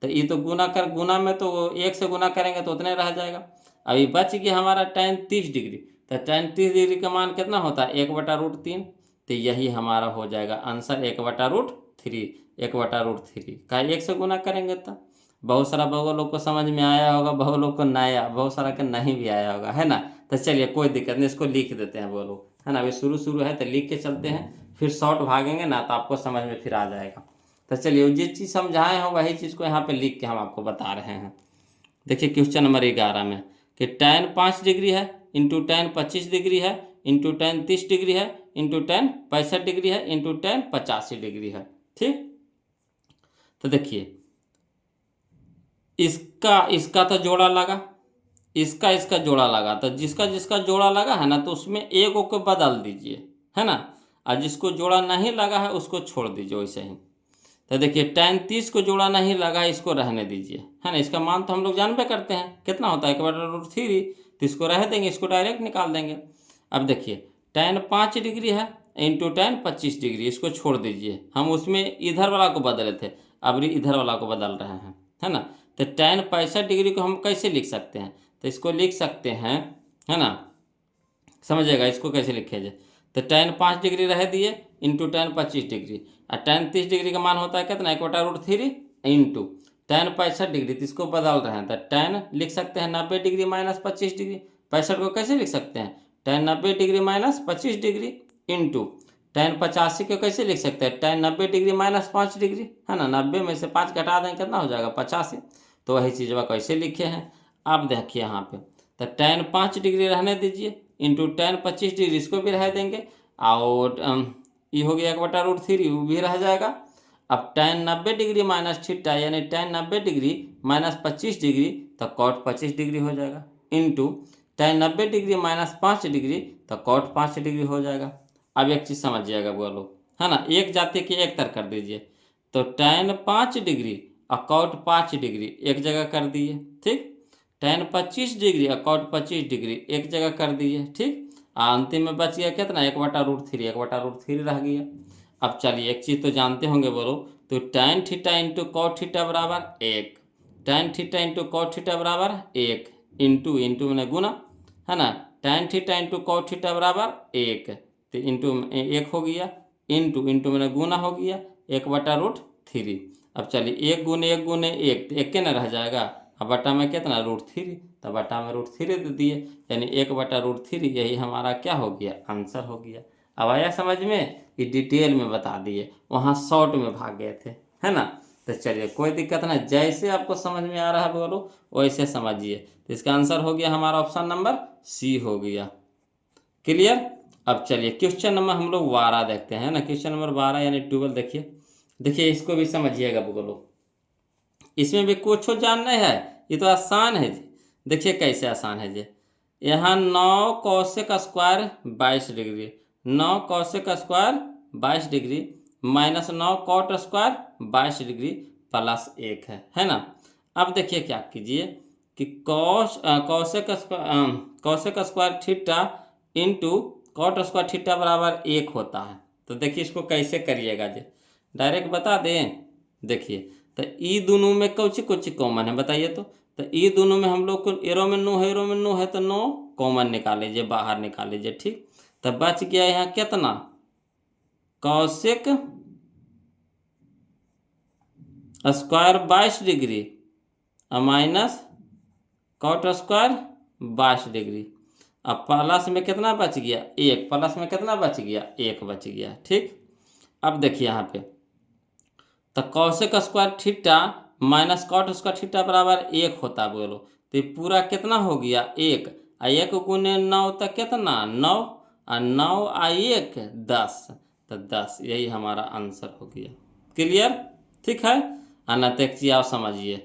तो ये तो गुना में तो 1 से गुना करेंगे तो उतने रह जाएगा। अभी बच गया हमारा tan 30 डिग्री, तो tan 30 डिग्री का मान कितना होता है 1/√3। तो यही हमारा हो जाएगा आंसर 1/√3, 1/√3 का 1 से गुना करेंगे तो बहुत सारा बहुत लोग को समझ में आया होगा, बहुत लोग को नहीं आया, बहुत सारा का नहीं भी आया होगा, है ना। तो चलिए कोई दिक्कत नहीं, इसको लिख देते हैं वो लोग, है ना। अभी शुरू है तो लिख के चलते हैं, फिर शॉर्ट भागेंगे ना तो आपको समझ में फिर आ जाएगा। तो चलिए जिस चीज़ समझाए हैं वही चीज़ को यहाँ पे लिख के हम आपको बता रहे हैं। देखिए क्वेश्चन नंबर 11 में कि tan 5 डिग्री है इंटू tan 25 डिग्री है इंटू tan 30 डिग्री है इंटू tan 65 डिग्री है इंटू tan 85 डिग्री है, ठीक। तो देखिए इसका इसका तो जोड़ा लगा, इसका इसका जोड़ा लगा, तो जिसका जिसका जोड़ा लगा है ना तो उसमें एक को बदल दीजिए, है ना, और जिसको जोड़ा नहीं लगा है उसको छोड़ दीजिए वैसे ही। तो देखिए tan 30 को जोड़ा नहीं लगा है, इसको रहने दीजिए, है ना। इसका मान तो हम लोग जानबे करते हैं कितना होता है, 1/√3, तो इसको रह देंगे, इसको डायरेक्ट निकाल देंगे। अब देखिए tan 5 डिग्री है इंटू tan 25 डिग्री, इसको छोड़ दीजिए, हम उसमें इधर वाला को बदले थे, अब इधर वाला को बदल रहे हैं, है ना। तो tan 65 डिग्री को हम कैसे लिख सकते हैं, तो इसको लिख सकते हैं, है ना, समझिएगा इसको कैसे लिखे जाए। तो tan 5 डिग्री रह दिए इंटू tan 25 डिग्री, और tan 30 डिग्री का मान होता है कितना, 1/√3 इंटू tan 65 डिग्री, तो इसको बदल रहे हैं, तो tan लिख सकते हैं 90 डिग्री माइनस 25 डिग्री। 65 को कैसे लिख सकते हैं, tan 90 degree minus 25 degree into tan 85 को कैसे लिख सकते हैं, tan 90 डिग्री माइनस 5 डिग्री, है ना। 90 में से 5 घटा दें कितना हो जाएगा, 85। तो वही चीज़ वह कैसे लिखे हैं, आप देखिए यहाँ पे, तो tan 5 डिग्री रहने दीजिए इंटू tan 25 डिग्री, इसको भी रह देंगे, और ये हो गया 1/√3, वो भी रह जाएगा। अब tan 90 डिग्री माइनस थीटा यानी tan 90 डिग्री माइनस 25 डिग्री, तो cot 25 डिग्री हो जाएगा, into tan 90 degree minus 5 degree, तो cot 5 डिग्री हो जाएगा। अब एक चीज़ समझिएगा बोलो, है ना, एक जाति के एक तर कर दीजिए, तो tan 5 डिग्री और cot 5 डिग्री एक जगह कर दिए, ठीक। tan 25 डिग्री और cot 25 डिग्री एक जगह कर दिए, ठीक। अंतिम में बच गया कितना, 1/√3, 1/√3 रह गया। अब चलिए एक चीज़ तो जानते होंगे बोलो, तो tan theta into cot theta बराबर 1, tan theta into cot theta बराबर 1, इंटू इंटू मैंने गुना, है ना, tan theta into cot theta बराबर 1, तो इंटू 1 हो गया, इंटू इंटू मैंने गुना हो गया 1/√3। अब चलिए 1 गुने 1 गुने 1, तो 1 के न रह जाएगा, अब बटा में कितना √3, तो बटा में √3 दे दिए, यानी 1/√3, यही हमारा क्या हो गया, आंसर हो गया। अब आया समझ में, ये डिटेल में बता दिए, वहाँ शॉर्ट में भाग गए थे, है ना। तो चलिए कोई दिक्कत नहीं, जैसे आपको समझ में आ रहा है बोलो वैसे समझिए। तो इसका आंसर हो गया हमारा ऑप्शन नंबर सी हो गया। क्लियर। अब चलिए क्वेश्चन नंबर हम लोग 12 देखते हैं ना, क्वेश्चन नंबर 12 यानी 12 देखिए, देखिए इसको भी समझिएगा बोलो, इसमें भी कुछ जानना है, ये तो आसान है जी। देखिए कैसे आसान है जी, यहाँ 9 cosec square 22 degree, 9 cosec square 22 degree minus 9 cot square 22 degree plus 1 है ना। अब देखिए क्या कीजिए कि cosec square theta into cot square theta बराबर 1 होता है। तो देखिए इसको कैसे करिएगा जी, डायरेक्ट बता दें। देखिए तो ई दोनों में कुछ कॉमन है बताइए, तो ई दोनों में हम लोग को एरो में 9 है, एरो में 9 है, तो 9 कॉमन निकाल लीजिए, बाहर निकाल लीजिए, ठीक। तो बच गया यहाँ कितना, कॉसेक स्क्वायर 22 डिग्री और माइनस कॉट स्क्वायर 22 डिग्री, अब प्लस में कितना बच गया 1, प्लस में कितना बच गया 1 बच गया, ठीक। अब देखिए यहाँ पे, तो cosec square theta minus cot square theta बराबर 1 होता बोलो, तो ये पूरा कितना हो गया 1, और 1 गुने 9 तक कितना 9, और 9 और 1 10, तो 10, यही हमारा आंसर हो गया। क्लियर, ठीक है। अनत एक चीज आप समझिए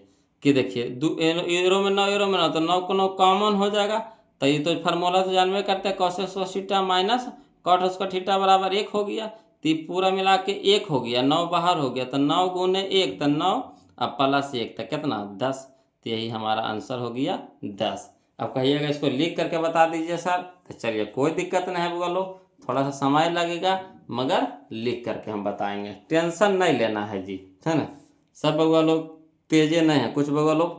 कि देखिए एरो में 9 एरो में 9, तो 9 को 9 कॉमन हो जाएगा, तो ये तो फार्मूला तो जानवे करते हैं, cosec square theta minus cot square theta बराबर 1 हो गया, तो पूरा मिला के 1 हो गया, 9 बाहर हो गया, तो 9 गुने 1 तो 9, अब प्लस 1 तो कितना 10, तो यही हमारा आंसर हो गया 10। अब कहिएगा इसको लिख करके बता दीजिए सर, तो चलिए कोई दिक्कत नहीं है बोलो, थोड़ा सा समय लगेगा मगर लिख करके हम बताएंगे, टेंशन नहीं लेना है जी, है ना। सब बउआ लोग तेजे नहीं है, कुछ बउआ लोग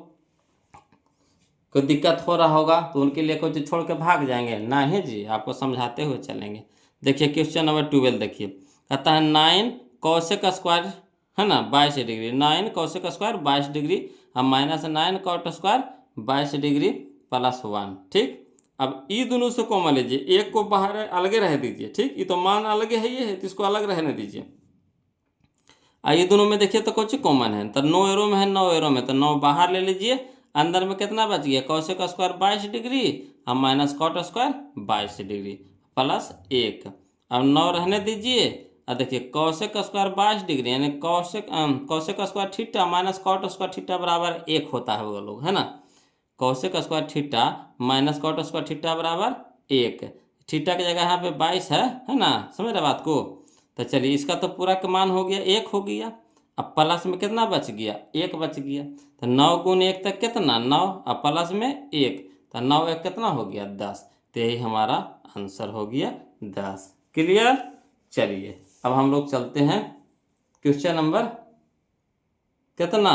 कोई दिक्कत हो रहा होगा तो उनके लिए कुछ छोड़ के भाग जाएंगे, नहीं जी, आपको समझाते हुए चलेंगे। देखिए क्वेश्चन नंबर 12 देखिए, कहता है 9 कॉसेक स्क्वायर है ना 22 डिग्री, 9 कॉसेक स्क्वायर 22 डिग्री और minus 9 cot square 22 degree plus 1, ठीक। अब ये दोनों से कॉमन लीजिए, एक को बाहर अलग रह दीजिए, ठीक, ये तो मान अलग है, ये है तो इसको अलग रहने दीजिए। ये दोनों में देखिए तो कुछ कॉमन है, तो 9 एरो में है, 9 एरो में, तो 9 बाहर ले लीजिए, अंदर में कितना बच गया कॉसेक स्क्वायर 22 डिग्री और minus cot square 22 degree plus 1, अब 9 रहने दीजिए अब देखिए कौशिक का स्क्वायर 22 डिग्री, यानी कौशिक का square theta minus cot square theta बराबर 1 होता है वो लोग, है ना। कौशिक का square theta minus cot square theta बराबर 1। थीटा की जगह यहाँ पे 22 है ना, समझ रहे बात को। तो चलिए इसका तो पूरा का मान हो गया 1 हो गया। अब प्लस में कितना बच गया, 1 बच गया। तो 9 गुण 1 तक कितना 9, अब प्लस में 1, तो 9 1 कितना हो गया 10। तो यही हमारा आंसर हो गया 10। क्लियर। चलिए अब हम लोग चलते हैं क्वेश्चन नंबर कितना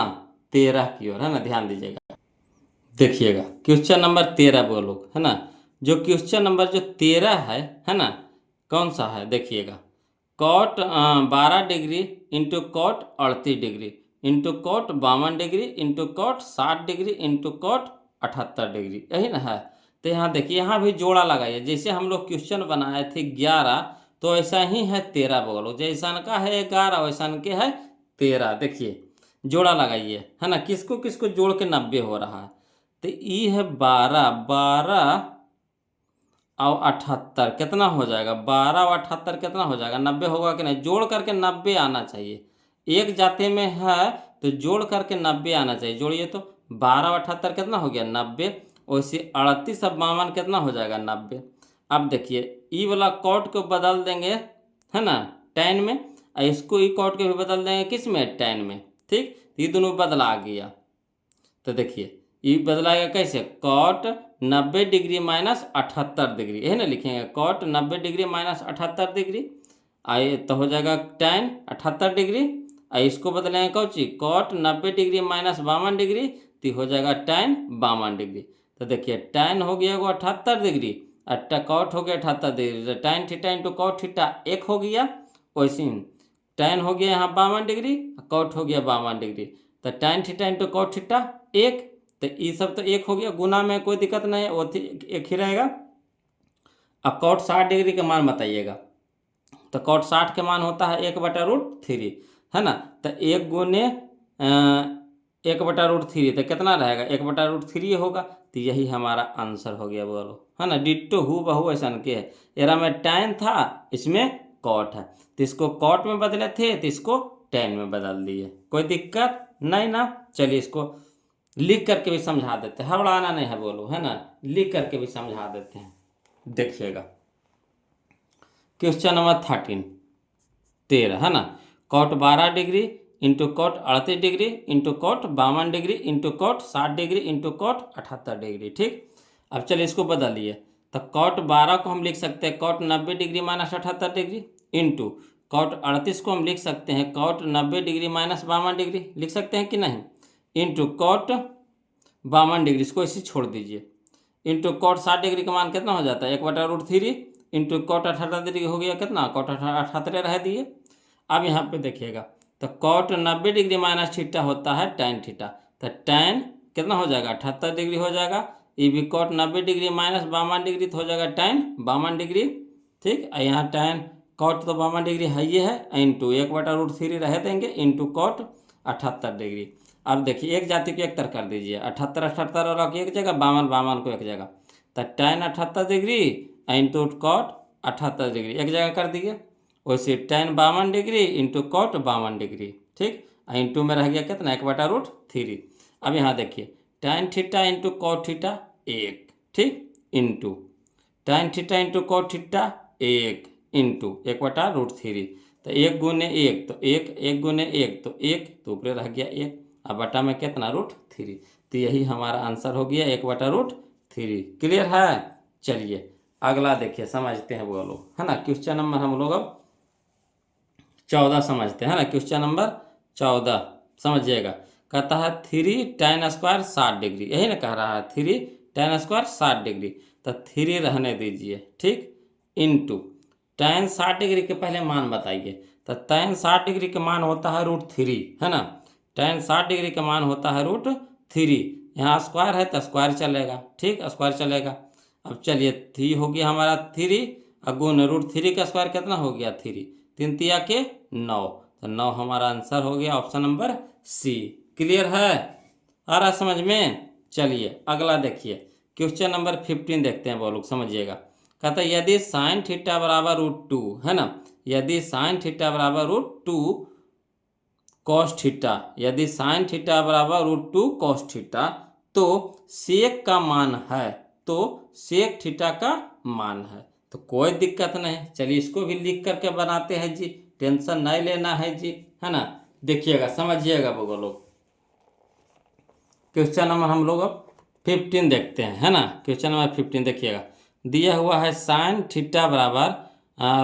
13 की ओर, है ना, ध्यान दीजिएगा। देखिएगा क्वेश्चन नंबर 13 बोलो, है ना। जो क्वेश्चन नंबर जो 13 है ना, कौन सा है देखिएगा। Cot 12 degree into cot 38 degree into cot 52 degree into cot 60 degree into cot 78 degree, यही ना है। तो यहाँ देखिए, यहाँ भी जोड़ा लगाइए। जैसे हम लोग क्वेश्चन बनाए थे 11, तो ऐसा ही है 13 बोलो। जैसा का है 11 वैसा के है 13। देखिए जोड़ा लगाइए, है ना। किसको किसको जोड़ के 90 हो रहा है। तो ये है 12, 12 और 78 कितना हो जाएगा, 12 और 78 कितना हो जाएगा 90 होगा कि नहीं। जोड़ करके 90 आना चाहिए, एक जाते में है तो जोड़ करके 90 आना चाहिए। जोड़िए तो 12 और 78 कितना हो गया 90। वैसे 38 और 52 कितना हो जाएगा 90। अब देखिए ई वाला कॉट को बदल देंगे, है ना, tan में। और इसको ई कॉट को भी बदल देंगे किस में, tan में। ठीक, ये दोनों बदला गया। तो देखिए ये बदलाएगा कैसे, कॉट 90 डिग्री माइनस 78 डिग्री, यही ना लिखेंगे। कॉट 90 डिग्री माइनस 78 डिग्री आए तो हो जाएगा tan 78 डिग्री। और इसको बदलेंगे कौची, कॉट 90 डिग्री माइनस 52 डिग्री, तो हो जाएगा tan 52 डिग्री। तो देखिए tan हो गया वो 78 डिग्री, कॉट हो गया 78 डिग्री। तो tan theta into cot theta 1 हो गया। वैसे ही tan हो गया यहाँ 52 डिग्री, कॉट हो गया 52 डिग्री। तो tan theta into cot theta 1। तो ये सब तो 1 हो गया, गुना में कोई दिक्कत नहीं है, वो 1 ही रहेगा। अब कॉट 60 डिग्री का मान बताइएगा। तो कॉट 60 के मान होता है 1/√3, है ना। तो 1 गुने 1/√3, तो कितना रहेगा 1/√3 होगा। तो यही हमारा आंसर हो गया बोलो, है ना। डिट्टो हु बहू ऐसा के है। एरा में tan था, इसमें कॉट है, तो इसको कॉट में बदले थे तो इसको tan में बदल दिए। कोई दिक्कत नहीं ना। चलिए इसको लिख करके भी समझा देते हैं, हड़बड़ाना नहीं है बोलो, है ना। लिख करके भी समझा देते हैं। देखिएगा क्वेश्चन नंबर 13, है ना। Cot 12 degree into cot 38 degree into cot 52 degree into cot 60 degree into cot 78 degree. ठीक, अब चलिए इसको बदलिए। तो कॉट 12 को हम लिख सकते हैं cot 90 degree minus 78 degree into cot 38 को हम लिख सकते हैं कॉट 90 डिग्री माइनस 52 डिग्री, लिख सकते हैं कि नहीं, इंटू कॉट 52 डिग्री, इसको इसी छोड़ दीजिए। इंटू कॉट 60 डिग्री का मान कितना हो जाता है 1/√3 इंटू कॉट 78 डिग्री हो गया कितना, कॉट 78 रह दिए। अब यहाँ पे देखिएगा, तो कॉट 90 डिग्री माइनस थीटा होता है tan थीटा। तो tan कितना हो जाएगा 78 डिग्री हो जाएगा। ये भी कॉट 90 डिग्री माइनस 52 डिग्री तो हो जाएगा tan 52 डिग्री। ठीक, और यहाँ tan कॉट तो 52 डिग्री है ही है, इंटू 1/√3 रह देंगे इंटू कॉट 78 डिग्री। अब देखिए एक जाति को एक तरह कर दीजिए, 78 78 और एक जगह, 52 52 को एक जगह। तो tan 78 degree into cot 78 degree एक जगह कर दिए। वैसे tan 52 degree into cot 52 degree. ठीक, इंटू में रह गया कितना 1/√3। अब यहाँ देखिए tan theta into cot theta 1, ठीक, into tan theta into cot theta 1 into 1/√3। तो 1 गुने 1 तो 1, 1 गुने 1 तो 1, तो ऊपर रह गया 1, अब बटा में कितना √3। तो यही हमारा आंसर हो गया 1/√3। क्लियर है। चलिए अगला देखिए समझते हैं बोलो, है ना। क्वेश्चन नंबर हम लोग अब 14 समझते हैं, है ना। क्वेश्चन नंबर 14 समझिएगा। कहता है 3 tan स्क्वायर 60 डिग्री, यही ना कह रहा है 3 tan स्क्वायर 60 डिग्री। तो 3 रहने दीजिए, ठीक, इंटू tan 60 डिग्री के पहले मान बताइए। तो tan 60 डिग्री का मान होता है √3, है ना। tan 60 डिग्री का मान होता है √3। यहाँ स्क्वायर है तो स्क्वायर चलेगा, ठीक, स्क्वायर चलेगा। अब चलिए 3 हो गया हमारा 3, गुण √3 का स्क्वायर कितना हो गया 3, 3 तिया के 9। तो 9 हमारा आंसर हो गया ऑप्शन नंबर सी। क्लियर है, आ रहा समझ में। चलिए अगला देखिए क्वेश्चन नंबर 15 देखते हैं वो लोग, समझिएगा। कहता है यदि साइन थीटा बराबर √2, है ना, यदि साइन थीटा बराबर √2 कॉस थीटा, यदि साइन थीटा बराबर √2 कॉस थीटा, तो सेक का मान है, तो सेक थीटा का मान है। तो कोई दिक्कत नहीं, चलिए इसको भी लिख करके बनाते हैं जी, टेंशन नहीं लेना है जी, है ना। देखिएगा, समझिएगा वो लोग। क्वेश्चन नंबर हम लोग अब 15 देखते हैं, है ना। क्वेश्चन नंबर 15 देखिएगा, दिया हुआ है साइन थीटा बराबर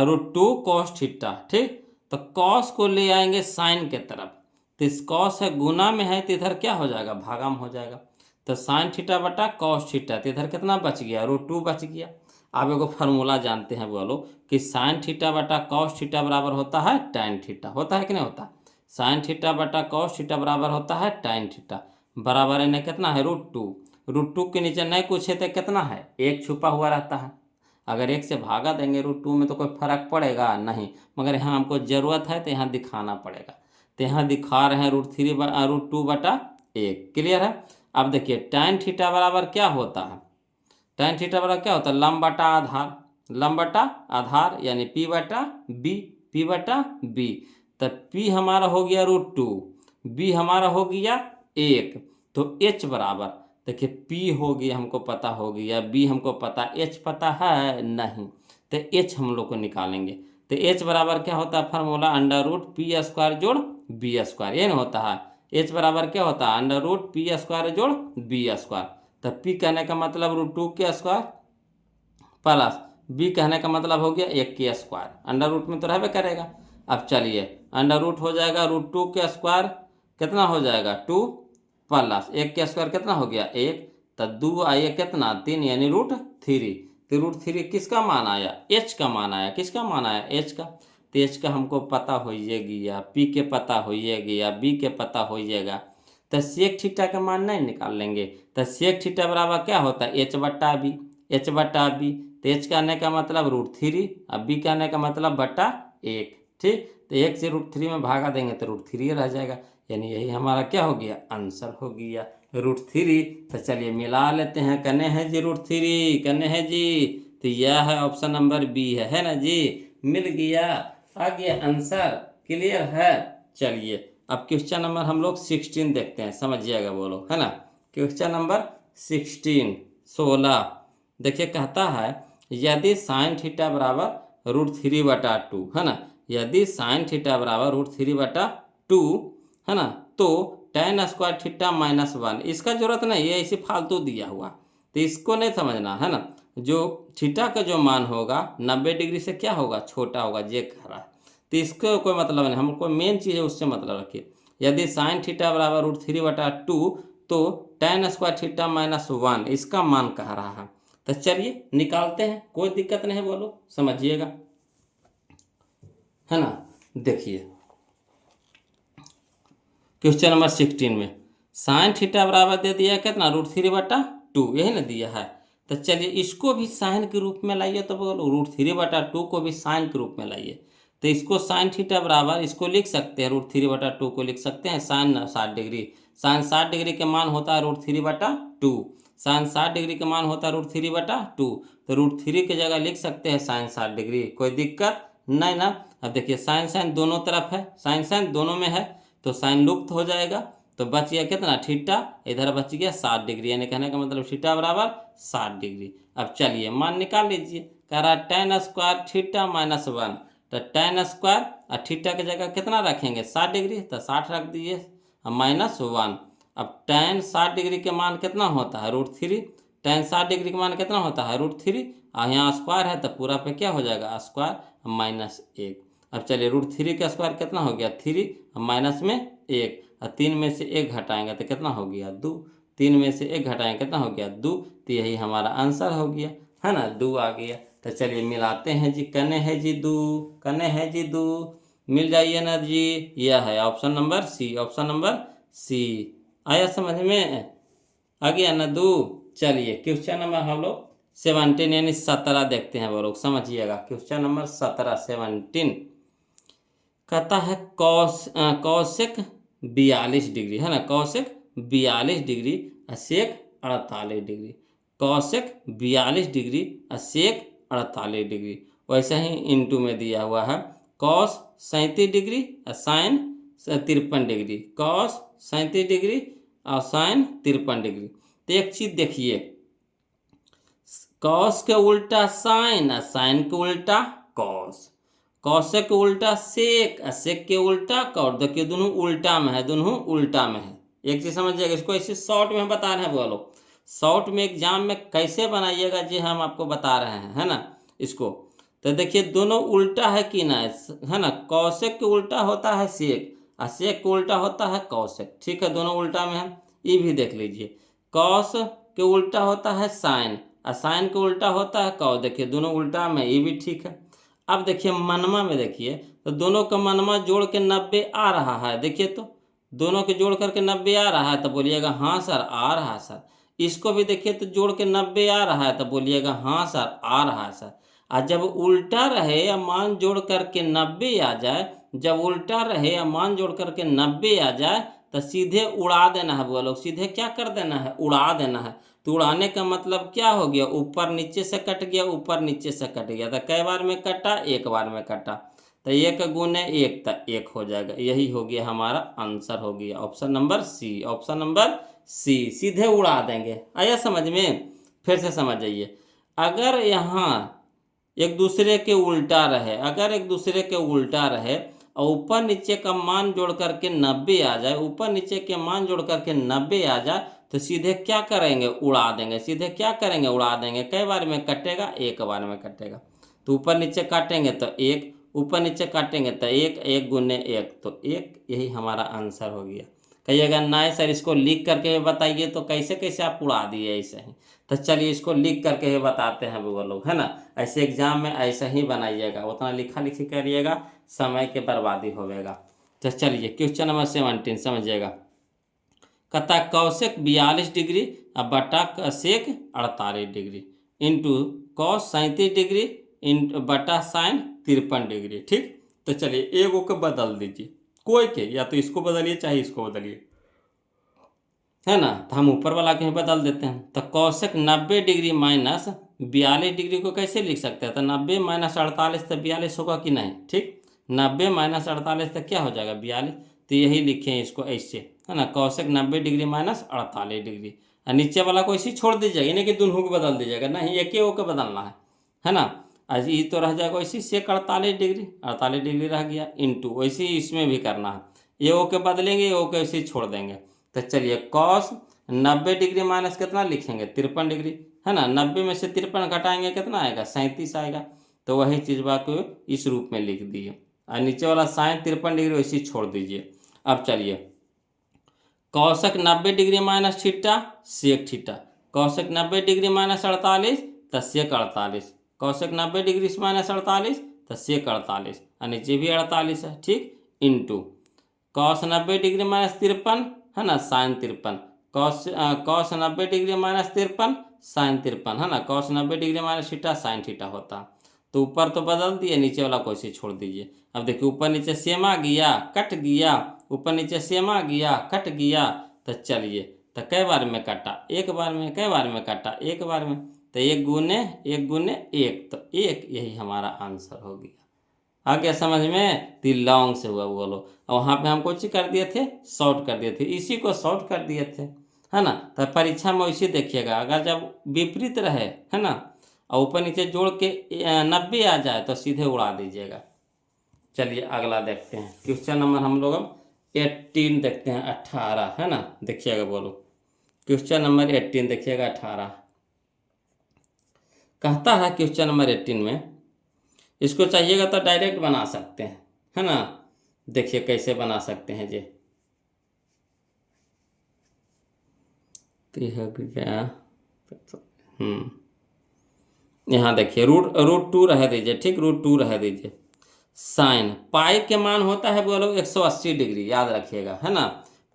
√2 कॉस थीटा, ठीक। तो कॉस को ले आएंगे साइन के तरफ, तो इस कॉस है गुना में है, तो इधर क्या हो जाएगा, भागाम हो जाएगा। तो साइन थीटा बटा कॉस थीटा, तो इधर कितना बच गया, √2 बच गया। आप एगो फार्मूला जानते हैं बोलो कि साइन थीटा बटा कॉस थीटा बराबर होता है tan थीटा, होता है कि नहीं होता। साइन थीटा बटा कॉस थीटा बराबर होता है tan थीटा, बराबर इन्हें कितना है, √2। √2 के नीचे नहीं कुछ है तो कितना है, 1 छुपा हुआ रहता है। अगर 1 से भागा देंगे √2 में तो कोई फर्क पड़ेगा नहीं, मगर यहाँ हमको ज़रूरत है तो यहाँ दिखाना पड़ेगा। तो यहाँ दिखा रहे हैं √2 बटा 1, क्लियर है। अब देखिए tan थीटा बराबर क्या होता है, tan थीटा बराबर क्या होता है, लंब बटा आधार, लंब बटा आधार यानी P बटा B, P बटा B। तो P हमारा हो गया √2, B हमारा हो गया 1, तो H बराबर, देखिए P हो गया हमको पता हो गया, B हमको पता, H पता है नहीं, तो H हम लोग को निकालेंगे। तो H बराबर क्या होता है, फार्मूला √P² जोड़ B², ये ना होता है। H बराबर क्या होता है, √P² जोड़ B²। तो P कहने का मतलब √2 प्लस B कहने का मतलब हो गया 1 अंडर रूट में तो रहबे करेगा। अब चलिए अंडर रूट हो जाएगा √2 कितना हो जाएगा 2 प्लस 1 कितना हो गया 1, तो 2 आइए कितना 3 यानी √3। तो √3 किसका मान आया, H का मान आया, किसका मान आया, H का। तो H का हमको पता हो गया, P के पता हो गया, B के पता हो जाएगा, तो सेक थीटा का मान नहीं निकाल लेंगे। तो सेक थीटा बराबर क्या होता है, H बटा B, H बटा B। तो H का आने का मतलब √3, अब B का आने का मतलब बटा 1, ठीक। तो 1 से √3 में भागा देंगे तो √3 रह जाएगा, यानी यही हमारा क्या हो गया, आंसर हो गया √3। तो चलिए मिला लेते हैं, कने है जी √3, कने है जी, तो यह है ऑप्शन नंबर B है ना जी, मिल गया, आ गया आंसर, क्लियर है। चलिए अब क्वेश्चन नंबर हम लोग 16 देखते हैं, समझिएगा वो लोग, है ना। क्वेश्चन नंबर 16 देखिए, कहता है यदि साइन थीटा बराबर √3 बटा 2, है ना, यदि साइन थीटा बराबर √3 बटा 2, है ना, तो tan² थीटा -1, इसका जरूरत नहीं है, इसे फालतू दिया हुआ, तो इसको नहीं समझना, है ना। जो थीटा का जो मान होगा 90 डिग्री से क्या होगा, छोटा होगा, जे कह रहा है, तो इसको कोई मतलब नहीं, हमको मेन चीज़ है उससे मतलब रखिए। यदि साइन थीटा बराबर √3 बटा 2, तो tan² थीटा -1 इसका मान कह रहा है। तो चलिए निकालते हैं, कोई दिक्कत नहीं है, बोलो समझिएगा, है ना। देखिए क्वेश्चन नंबर 16 में साइन थीटा बराबर दे दिया कितना, √3 बटा 2, यही ना दिया है। तो चलिए इसको भी साइन के रूप में लाइए, तो बोलो √3 बटा 2 को भी साइन के रूप में लाइए। तो इसको साइन थीटा बराबर इसको लिख सकते हैं, √3 बटा 2 को लिख सकते हैं साइन 60 डिग्री, साइन 60 डिग्री के मान होता है √3 बटा 2, साइन 60 डिग्री का मान होता है √3 बटा 2, तो √3 की जगह लिख सकते हैं साइन 60 डिग्री, कोई दिक्कत नहीं ना। अब देखिए साइन साइन दोनों तरफ है, साइन साइन दोनों में है, तो साइन लुप्त हो जाएगा, तो बच गया कितना थीटा, इधर बच गया 60 डिग्री, यानी कहने का मतलब थीटा बराबर 60 डिग्री। अब चलिए मान निकाल लीजिए, कह रहा है tan² थीटा -1, तो tan² और थीटा की जगह कितना रखेंगे 60 डिग्री, तो 60 रख दीजिए -1। अब tan 60 डिग्री के मान कितना होता है √3, tan 60 डिग्री का मान कितना होता है √3, और यहाँ स्क्वायर है तो पूरा पे क्या हो जाएगा स्क्वायर -1। अब चलिए √3 का स्क्वायर कितना हो गया 3, माइनस में 1, और 3 में से 1 घटाएंगे तो कितना हो गया 2, 3 में से 1 घटाएंगे कितना हो गया 2, तो यही हमारा आंसर हो गया, है ना, 2 आ गया। तो चलिए मिलाते हैं जी, कने है जी 2, कने है जी 2, मिल जाइए ना जी, यह है option number C, option number C. आया समझ में, आ गया ना 2। चलिए क्वेश्चन नंबर हम लोग 17 यानी 17 देखते हैं, वो लोग समझिएगा। क्वेश्चन नंबर 17 कहता है कौशिक 42 डिग्री, है ना, कौशिक 42 डिग्री और सेक 48 डिग्री, कौशिक 42 डिग्री और सेक 48 डिग्री। वैसे ही इंटू में दिया हुआ है कॉस 37 डिग्री और साइन 53 डिग्री, कॉस 37 डिग्री और साइन 53 डिग्री। तो एक चीज देखिए, कॉस के उल्टा साइन और साइन के उल्टा कॉस, कॉस के उल्टा सेक और सेक के उल्टा कॉट। देखिए दोनों उल्टा में है, दोनों उल्टा में है। एक चीज समझिएगा, इसको ऐसे शॉर्ट में बता रहे हैं बोलो, शॉर्ट में एग्जाम में कैसे बनाइएगा ये हम आपको बता रहे हैं, है ना। इसको तो देखिए दोनों उल्टा है कि ना, है ना। कौशिक के उल्टा होता है सेक और सेक के उल्टा होता है कौशिक, ठीक है, दोनों उल्टा में है। ये भी देख लीजिए, कौश के उल्टा होता है साइन और साइन के उल्टा होता है कौ। देखिए दोनों उल्टा में, ये भी ठीक है। अब देखिए मनमा में देखिए, तो दोनों का मनमा जोड़ के 90 आ रहा है। देखिए तो दोनों के जोड़ करके 90 आ रहा है, तो बोलिएगा हाँ सर आ रहा है सर। इसको भी देखिए तो जोड़ के 90 आ रहा है, तो बोलिएगा हाँ सर आ रहा है सर। और जब उल्टा रहे या मान जोड़ करके 90 आ जाए, जब उल्टा रहे या मान जोड़ करके 90 आ जाए, तो सीधे उड़ा देना है बोलो, सीधे क्या कर देना है, उड़ा देना है। तो उड़ाने का मतलब क्या हो गया, ऊपर नीचे से कट गया, ऊपर नीचे से कट गया। तो कई बार में कटा, एक बार में कटा, तो 1 गुने 1 तो 1 हो जाएगा। यही हो गया हमारा आंसर, हो गया option number C, option number C, सीधे उड़ा देंगे। आया समझ में, फिर से समझ जाइए। अगर यहाँ एक दूसरे के उल्टा रहे, अगर एक दूसरे के उल्टा रहे और ऊपर नीचे का मान जोड़ करके 90 आ जाए, ऊपर नीचे के मान जोड़ करके 90 आ जाए, तो सीधे क्या करेंगे, उड़ा देंगे। सीधे क्या करेंगे, उड़ा देंगे। कई बार में कटेगा, एक बार में कटेगा। तो ऊपर नीचे काटेंगे तो 1, ऊपर नीचे काटेंगे तो 1, 1 गुने 1 तो 1। यही हमारा आंसर हो गया। कहिएगा नहीं सर इसको लिख करके बताइए, तो कैसे कैसे आप उड़ा दिए ऐसे ही। तो चलिए इसको लिख करके ही बताते हैं वो लोग, है ना। ऐसे एग्जाम में ऐसे ही बनाइएगा, उतना लिखा लिखी करिएगा, समय के बर्बादी होवेगा। तो चलिए क्वेश्चन नंबर 17 समझिएगा। कहता कौशिक 42 डिग्री और बटा सेक 48 degree into cos 37 degree into बटा साइन 53 डिग्री, ठीक। तो चलिए एगो को बदल दीजिए, कोई के, या तो इसको बदलिए चाहे इसको बदलिए, है ना। तो हम ऊपर वाला के ही बदल देते हैं। तो कौशिक 90 डिग्री माइनस 42 डिग्री को कैसे लिख सकते हैं, तो 90 माइनस 48 तो 42 होगा कि नहीं, ठीक। 90 माइनस 48 तो क्या हो जाएगा, 42। तो यही लिखे हैं इसको ऐसे, है ना। कौशिक 90 डिग्री माइनस 48 डिग्री, और नीचे वाला को इसी छोड़ दीजिएगा, इन्हें कि दोनों को बदल दीजिएगा, नहीं एक ही को बदलना है ना। आज ये तो रह जाएगा इसी से 48 डिग्री, 48 डिग्री रह गया, इंटू वैसे ही इसमें भी करना है, ये ओ के बदलेंगे, ये ओ के ऐसे ही छोड़ देंगे। तो चलिए कॉस 90 डिग्री माइनस कितना लिखेंगे, 53 डिग्री, है ना। 90 में से 53 घटाएंगे कितना आएगा, 37 आएगा। तो वही चीज़ बात को इस रूप में लिख दिए, और नीचे वाला साइन 53 डिग्री वैसे ही छोड़ दीजिए। अब चलिए cosec 90 degree minus theta sec theta, cosec 90 degree minus 48 तो सेक 48, कौशिक 90 डिग्री माइनस 48 तो सेक 48, और नीचे भी 48 है, ठीक। इंटू कॉस 90 डिग्री माइनस 53, है ना, sine 53, cos 90 degree minus 53 sine 53, है ना। Cos 90 degree minus theta sine theta होता। तो ऊपर तो बदल दिए, नीचे वाला को ऐसे छोड़ दीजिए। अब देखिए ऊपर नीचे सेम आ गया, कट गया, ऊपर नीचे सेम आ गया, कट गया। तो चलिए तो कई बार में कटा, एक बार में, कई बार में कटा, एक बार में। तो 1 गुने 1 गुने 1 तो 1, यही हमारा आंसर हो गया। आ गया समझ में, तो लॉन्ग से हुआ बोलो। और वहाँ पे हम कुछ कर दिए थे, शॉर्ट कर दिए थे, इसी को शॉर्ट कर दिए थे, है ना। तो परीक्षा में वैसे देखिएगा, अगर जब विपरीत रहे, है ना, और ऊपर नीचे जोड़ के 90 आ जाए तो सीधे उड़ा दीजिएगा। चलिए अगला देखते हैं, क्वेश्चन नंबर हम लोग अब 18 देखते हैं, 18, है ना। देखिएगा बोलो, क्वेश्चन नंबर 18 देखिएगा, 18 कहता है क्वेश्चन नंबर 18 में, इसको चाहिएगा तो डायरेक्ट बना सकते हैं, है ना। देखिए कैसे बना सकते हैं जी। तो यह क्या, यहाँ देखिए रूट 2 रह दीजिए, ठीक, रूट 2 रह दीजिए। साइन पाई के मान होता है बोलो 180 डिग्री, याद रखिएगा, है ना।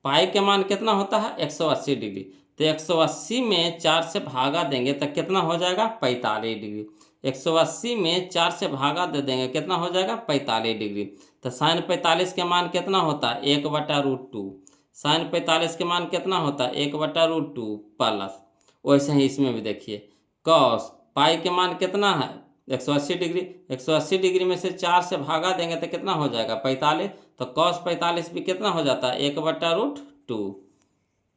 पाई के मान कितना होता है, 180 डिग्री। तो 180 में 4 से भागा देंगे तो कितना हो जाएगा, 45 डिग्री। 180 में 4 से भागा दे देंगे कितना हो जाएगा, 45 डिग्री। तो साइन 45 के मान कितना होता है, 1/√2। साइन 45 के मान कितना होता है, 1/√2 प्लस। वैसे ही इसमें भी देखिए कॉस पाई के मान कितना है, 180 डिग्री, 180 डिग्री में से 4 से भागा देंगे तो कितना हो जाएगा 45। तो cos 45 भी कितना हो जाता है 1/√2,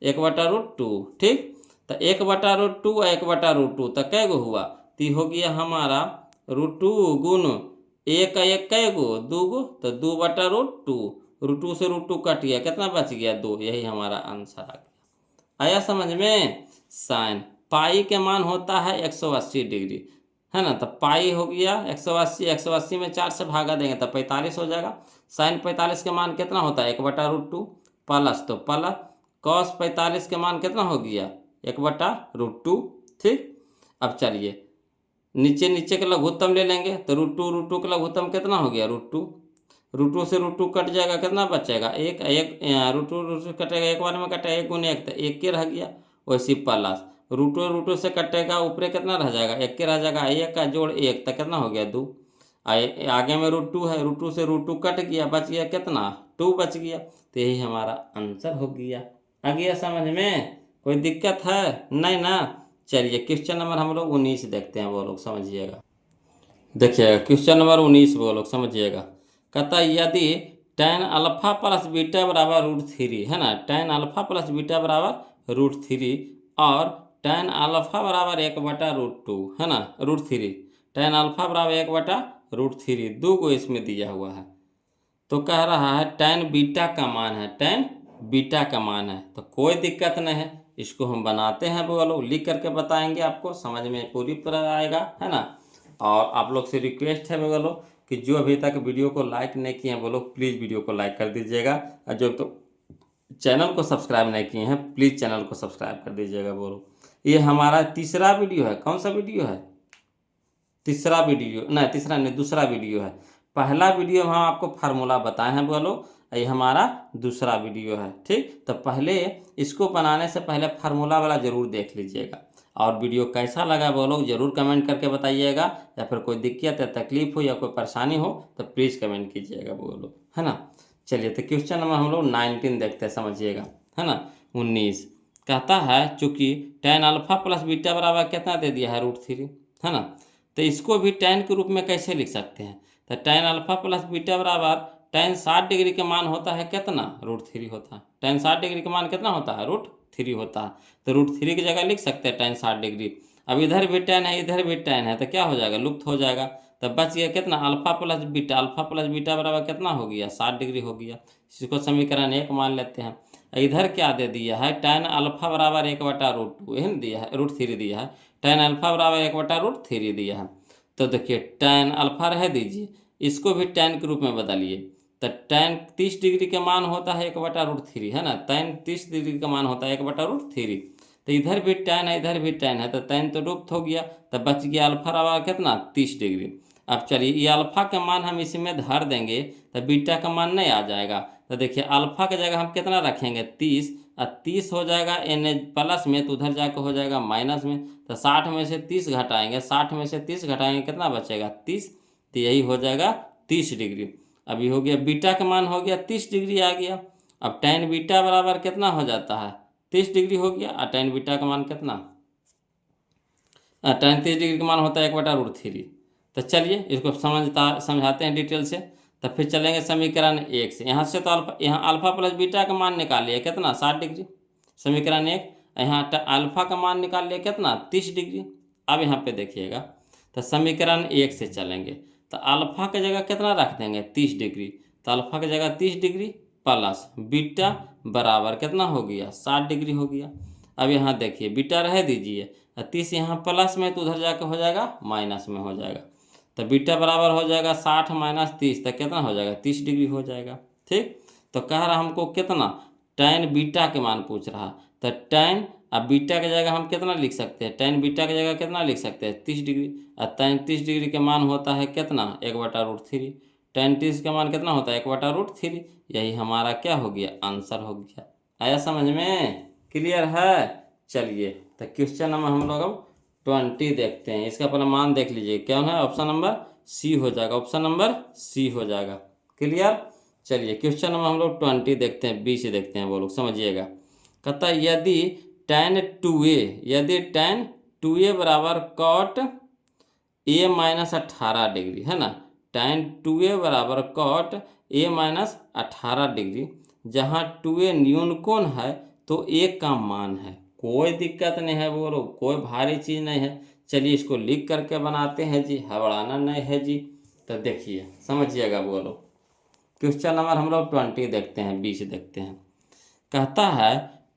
1/√2। ठीक, तो 1/√2 और 1/√2 तो कै गो हुआ, तो ये हो गया हमारा √2 गुण 1 का 1 कै गो 2 गो, तो 2/√2, √2 से √2 कट गया, कितना बच गया 2। यही हमारा आंसर आ गया। आया समझ में। साइन पाई के मान होता है 180 डिग्री, है ना। तो पाई हो गया 180, 180 में 4 से भागा देंगे तो 45 हो जाएगा। साइन 45 के मान कितना होता है 1/√2 प्लस, तो प्लस कॉस 45 के मान कितना हो गया 1/√2। ठीक, अब चलिए नीचे नीचे का लघुत्तम ले लेंगे, तो √2 का लघुत्तम कितना हो गया √2, √2 से √2 कट जाएगा, कितना बचेगा एक, √2 कटेगा, एक बार में कटेगा 1 गुने 1 तो 1 के रह गया। वैसे प्लस √2 से कटेगा, ऊपर कितना रह जाएगा 1 के रह जाएगा, 1 का जोड़ 1 तो कितना हो गया 2। आगे में √2 है, √2 से √2 कट गया, बच गया कितना 2 बच गया। तो यही हमारा आंसर हो गया। आ गया समझ में, कोई दिक्कत है नहीं ना। चलिए क्वेश्चन नंबर हम लोग 19 देखते हैं, वो लोग समझिएगा। देखिएगा क्वेश्चन नंबर 19 वो लोग समझिएगा। कहता है यदि tan अल्फा प्लस बीटा बराबर √3 है ना, tan अल्फा प्लस बीटा बराबर √3 और tan अल्फा बराबर 1/√2 है ना, √3, tan अल्फा बराबर 1/√3 दो को इसमें दिया हुआ है। तो कह रहा है tan बीटा का मान है, tan बीटा का मान है, तो कोई दिक्कत नहीं है, इसको हम बनाते हैं वो लोग, लिख करके बताएंगे आपको, समझ में पूरी तरह आएगा, है ना। और आप लोग से रिक्वेस्ट है वो लोग कि जो अभी तक वीडियो को लाइक नहीं किए हैं वो लोग प्लीज़ वीडियो को लाइक कर दीजिएगा, और जो तो चैनल को सब्सक्राइब नहीं किए हैं प्लीज़ चैनल को सब्सक्राइब कर दीजिएगा वो लोग। ये हमारा तीसरा वीडियो है, कौन सा वीडियो है, तीसरा वीडियो नहीं, तीसरा नहीं दूसरा वीडियो है। पहला वीडियो हम आपको फार्मूला बताए हैं बोलो, ये हमारा दूसरा वीडियो है। ठीक, तो पहले इसको बनाने से पहले फार्मूला वाला ज़रूर देख लीजिएगा। और वीडियो कैसा लगा बोलो ज़रूर कमेंट करके बताइएगा, या फिर कोई दिक्कत या तकलीफ हो या कोई परेशानी हो तो प्लीज़ कमेंट कीजिएगा बोलो, है ना। चलिए तो क्वेश्चन नंबर हम लोग 19 देखते हैं, समझिएगा, है ना। 19 कहता है चूँकि tan अल्फा प्लस बीटा बराबर कितना दे दिया है √3, है ना। तो इसको भी tan के रूप में कैसे लिख सकते हैं, तो tan अल्फा प्लस बीटा बराबर tan 60 डिग्री का मान होता है कितना √3 होता है, tan 60 डिग्री का मान कितना होता है √3 होता है। तो √3 की जगह लिख सकते हैं tan 60 डिग्री। अब इधर भी tan है इधर भी tan है, तो क्या हो जाएगा लुप्त हो जाएगा। तब बच गया कितना alpha plus beta, alpha plus beta बराबर कितना हो गया 60 डिग्री हो गया। इसको समीकरण 1 मान लेते हैं। इधर क्या दे दिया है tan अल्फा बराबर 1/√2 यही दिया है, √3 दिया है, tan अल्फा बराबर 1/√3 दिया है। तो देखिए tan अल्फा रह दीजिए, इसको भी tan के रूप में बदलिए, तो tan 30 डिग्री का मान होता है 1/√3 है ना, tan 30 डिग्री का मान होता है 1/√3। तो इधर भी tan है इधर भी tan है, तो tan तो लुप्त हो गया, तो बच गया अल्फा बराबर कितना 30 डिग्री। अब चलिए ये अल्फा का मान हम इसमें धर देंगे तो बीटा का मान नहीं आ जाएगा। तो देखिए अल्फा की जगह हम कितना रखेंगे 30, और 30 हो जाएगा एन प्लस में, तो उधर जाकर हो जाएगा माइनस में। तो 60 में से 30 घटाएंगे, 60 में से 30 घटाएंगे कितना बचेगा 30, तो यही हो जाएगा 30 डिग्री। अभी हो गया बीटा का मान हो गया 30 डिग्री आ गया। अब tan बीटा बराबर कितना हो जाता है 30 डिग्री हो गया, और tan बीटा का मान कितना, tan 30 डिग्री का मान होता है 1/√3। तो चलिए इसको समझाते हैं डिटेल से। तो फिर चलेंगे समीकरण 1 से, यहाँ से तो यहाँ अल्फा प्लस बीटा का मान निकाल लिया कितना 60 डिग्री, समीकरण 1। यहाँ अल्फा का मान निकाल लिया कितना 30 डिग्री। अब यहाँ पे देखिएगा, तो समीकरण 1 से चलेंगे, तो अल्फा की जगह कितना रख देंगे 30 डिग्री, तो अल्फा की जगह 30 डिग्री प्लस बीटा बराबर कितना हो गया 60 डिग्री हो गया। अब यहाँ देखिए बीटा रह दीजिए, 30 यहाँ प्लस में तो उधर जाकर हो जाएगा माइनस में हो जाएगा, तो बीटा बराबर हो जाएगा 60 माइनस 30, तो कितना हो जाएगा 30 डिग्री हो जाएगा। ठीक, तो कह रहा हमको कितना tan बीटा के मान पूछ रहा, तो tan अब बीटा की जगह हम कितना लिख सकते हैं, tan बीटा की जगह कितना लिख सकते हैं 30 डिग्री, और tan 30 डिग्री के मान होता है कितना 1/√3, tan 30 का मान कितना होता है 1/√3। यही हमारा क्या हो गया आंसर हो गया। आया समझ में, क्लियर है। चलिए तो क्वेश्चन नंबर हम लोग अब 20 देखते हैं, इसका अपना मान देख लीजिए क्या है, ऑप्शन नंबर सी हो जाएगा, ऑप्शन नंबर सी हो जाएगा। क्लियर। चलिए क्वेश्चन नंबर हम लोग 20 देखते हैं, बी से देखते हैं, वो लोग समझिएगा। कहता है यदि tan 2a बराबर cot ए माइनस 18 डिग्री, है ना। tan 2a बराबर कॉट ए माइनस 18 डिग्री, जहाँ 2a न्यून कोण है तो ए का मान है। कोई दिक्कत नहीं है बोलो, कोई भारी चीज़ नहीं है। चलिए इसको लिख करके बनाते हैं जी, हबड़ाना नहीं है जी। तो देखिए समझिएगा बोलो। क्वेश्चन नंबर हम लोग 20 देखते हैं, 20 देखते हैं। कहता है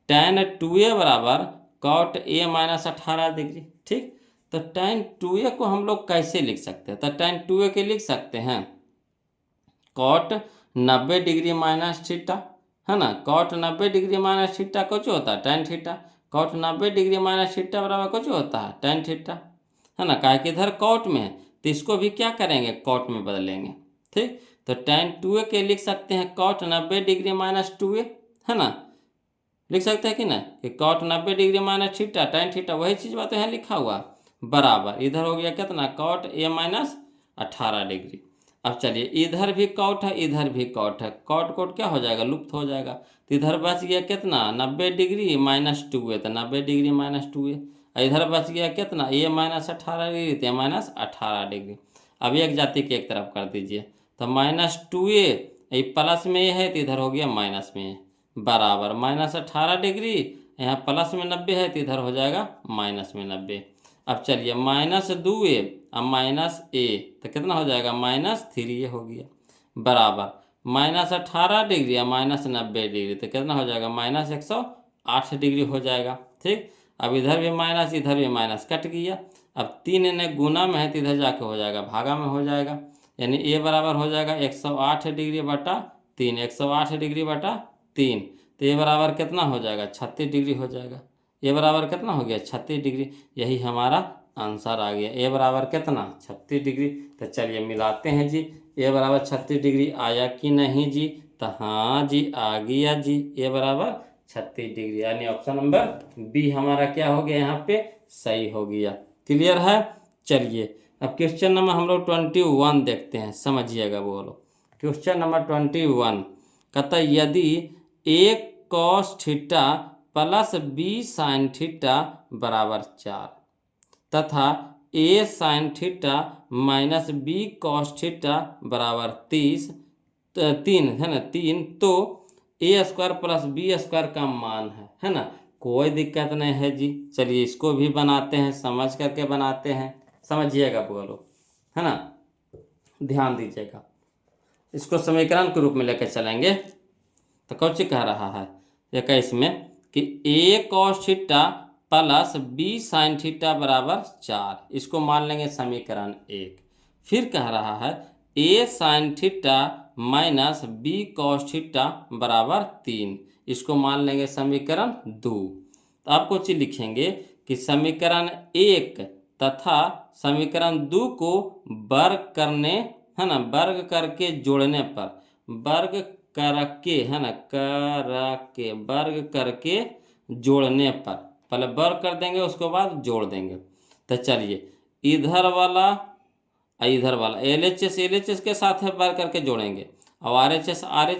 tan 2a बराबर कॉट ए माइनस 18 डिग्री, ठीक। तो tan 2a को हम लोग कैसे लिख सकते हैं? तो tan 2a के लिख सकते हैं कॉट 90 डिग्री माइनस थीटा, है ना। कॉट 90 डिग्री माइनस थीटा कुछ होता है tan theta. Cot 90 degree minus theta बराबर कुछ होता है tan थीटा, है ना। काहे कि इधर कॉट में है तो इसको भी क्या करेंगे, कॉट में बदलेंगे, ठीक। तो tan 2a के लिख सकते हैं कॉट 90 डिग्री माइनस 2a, है ना। लिख सकते हैं कि ना, कि cot 90 degree minus theta tan theta, वही चीज़ बात यहाँ लिखा हुआ बराबर। इधर हो गया कितना, कॉट ए माइनस 18 डिग्री। अब चलिए इधर भी कॉट है, इधर भी कॉट है, कॉट कॉट क्या हो जाएगा, लुप्त हो जाएगा। तो इधर बच गया कितना, 90 डिग्री माइनस 2a, तो 90 डिग्री माइनस 2a। इधर बच गया कितना, ए माइनस 18 डिग्री, तो माइनस 18 डिग्री। अब एक जाति के एक तरफ कर दीजिए, तो माइनस 2a, ये प्लस में ये है तो इधर हो गया माइनस में, बराबर माइनस 18 डिग्री, यहाँ प्लस में 90 है तो इधर हो जाएगा माइनस में 90। अब चलिए माइनस 2a अब माइनस a, तो कितना हो जाएगा, माइनस 3a हो गया, बराबर माइनस 18 डिग्री या माइनस 90 डिग्री, तो कितना हो जाएगा, माइनस 108 डिग्री हो जाएगा, ठीक। अब इधर भी माइनस इधर भी माइनस, कट गया। अब 3 इन्हें गुना में है तो इधर जाके हो जाएगा भागा में हो जाएगा, यानी a बराबर हो जाएगा 108 डिग्री बटा 3, 108 डिग्री बटा 3, तो ये बराबर कितना हो जाएगा, 36 डिग्री हो जाएगा। ये बराबर कितना हो गया, 36 डिग्री। यही हमारा आंसर आ गया, ए बराबर कितना, 36 डिग्री। तो चलिए मिलाते हैं जी, ए बराबर 36 डिग्री आया कि नहीं जी, तो हाँ जी आ गया जी, ए बराबर 36 डिग्री, यानी ऑप्शन नंबर बी हमारा क्या हो गया, यहाँ पे सही हो गया। क्लियर है। चलिए अब क्वेश्चन नंबर हम लोग 21 देखते हैं, समझिएगा बोलो। क्वेश्चन नंबर 21 कहता है यदि a cos theta plus b sine theta बराबर 4 तथा a sine theta minus b cos theta बराबर 3 है ना, 3, तो a square plus b square का मान है ना। कोई दिक्कत नहीं है जी। चलिए इसको भी बनाते हैं, समझ करके बनाते हैं, समझिएगा बोलो, है ना। ध्यान दीजिएगा, इसको समीकरण के रूप में लेकर चलेंगे। तो कौन सी कह रहा है 21 में कि a cos theta plus b sine theta बराबर 4, इसको मान लेंगे समीकरण 1। फिर कह रहा है a sine theta minus b cos theta बराबर 3, इसको मान लेंगे समीकरण 2। तो आपको चीज लिखेंगे कि समीकरण 1 तथा समीकरण 2 को वर्ग करने, है ना, वर्ग करके जोड़ने पर, वर्ग करके, है ना, करके वर्ग करके जोड़ने पर, पहले वर्ग कर देंगे उसके बाद जोड़ देंगे। तो चलिए इधर वाला इधर वाला एल एच एस के साथ है वर्ग करके जोड़ेंगे, और आर एच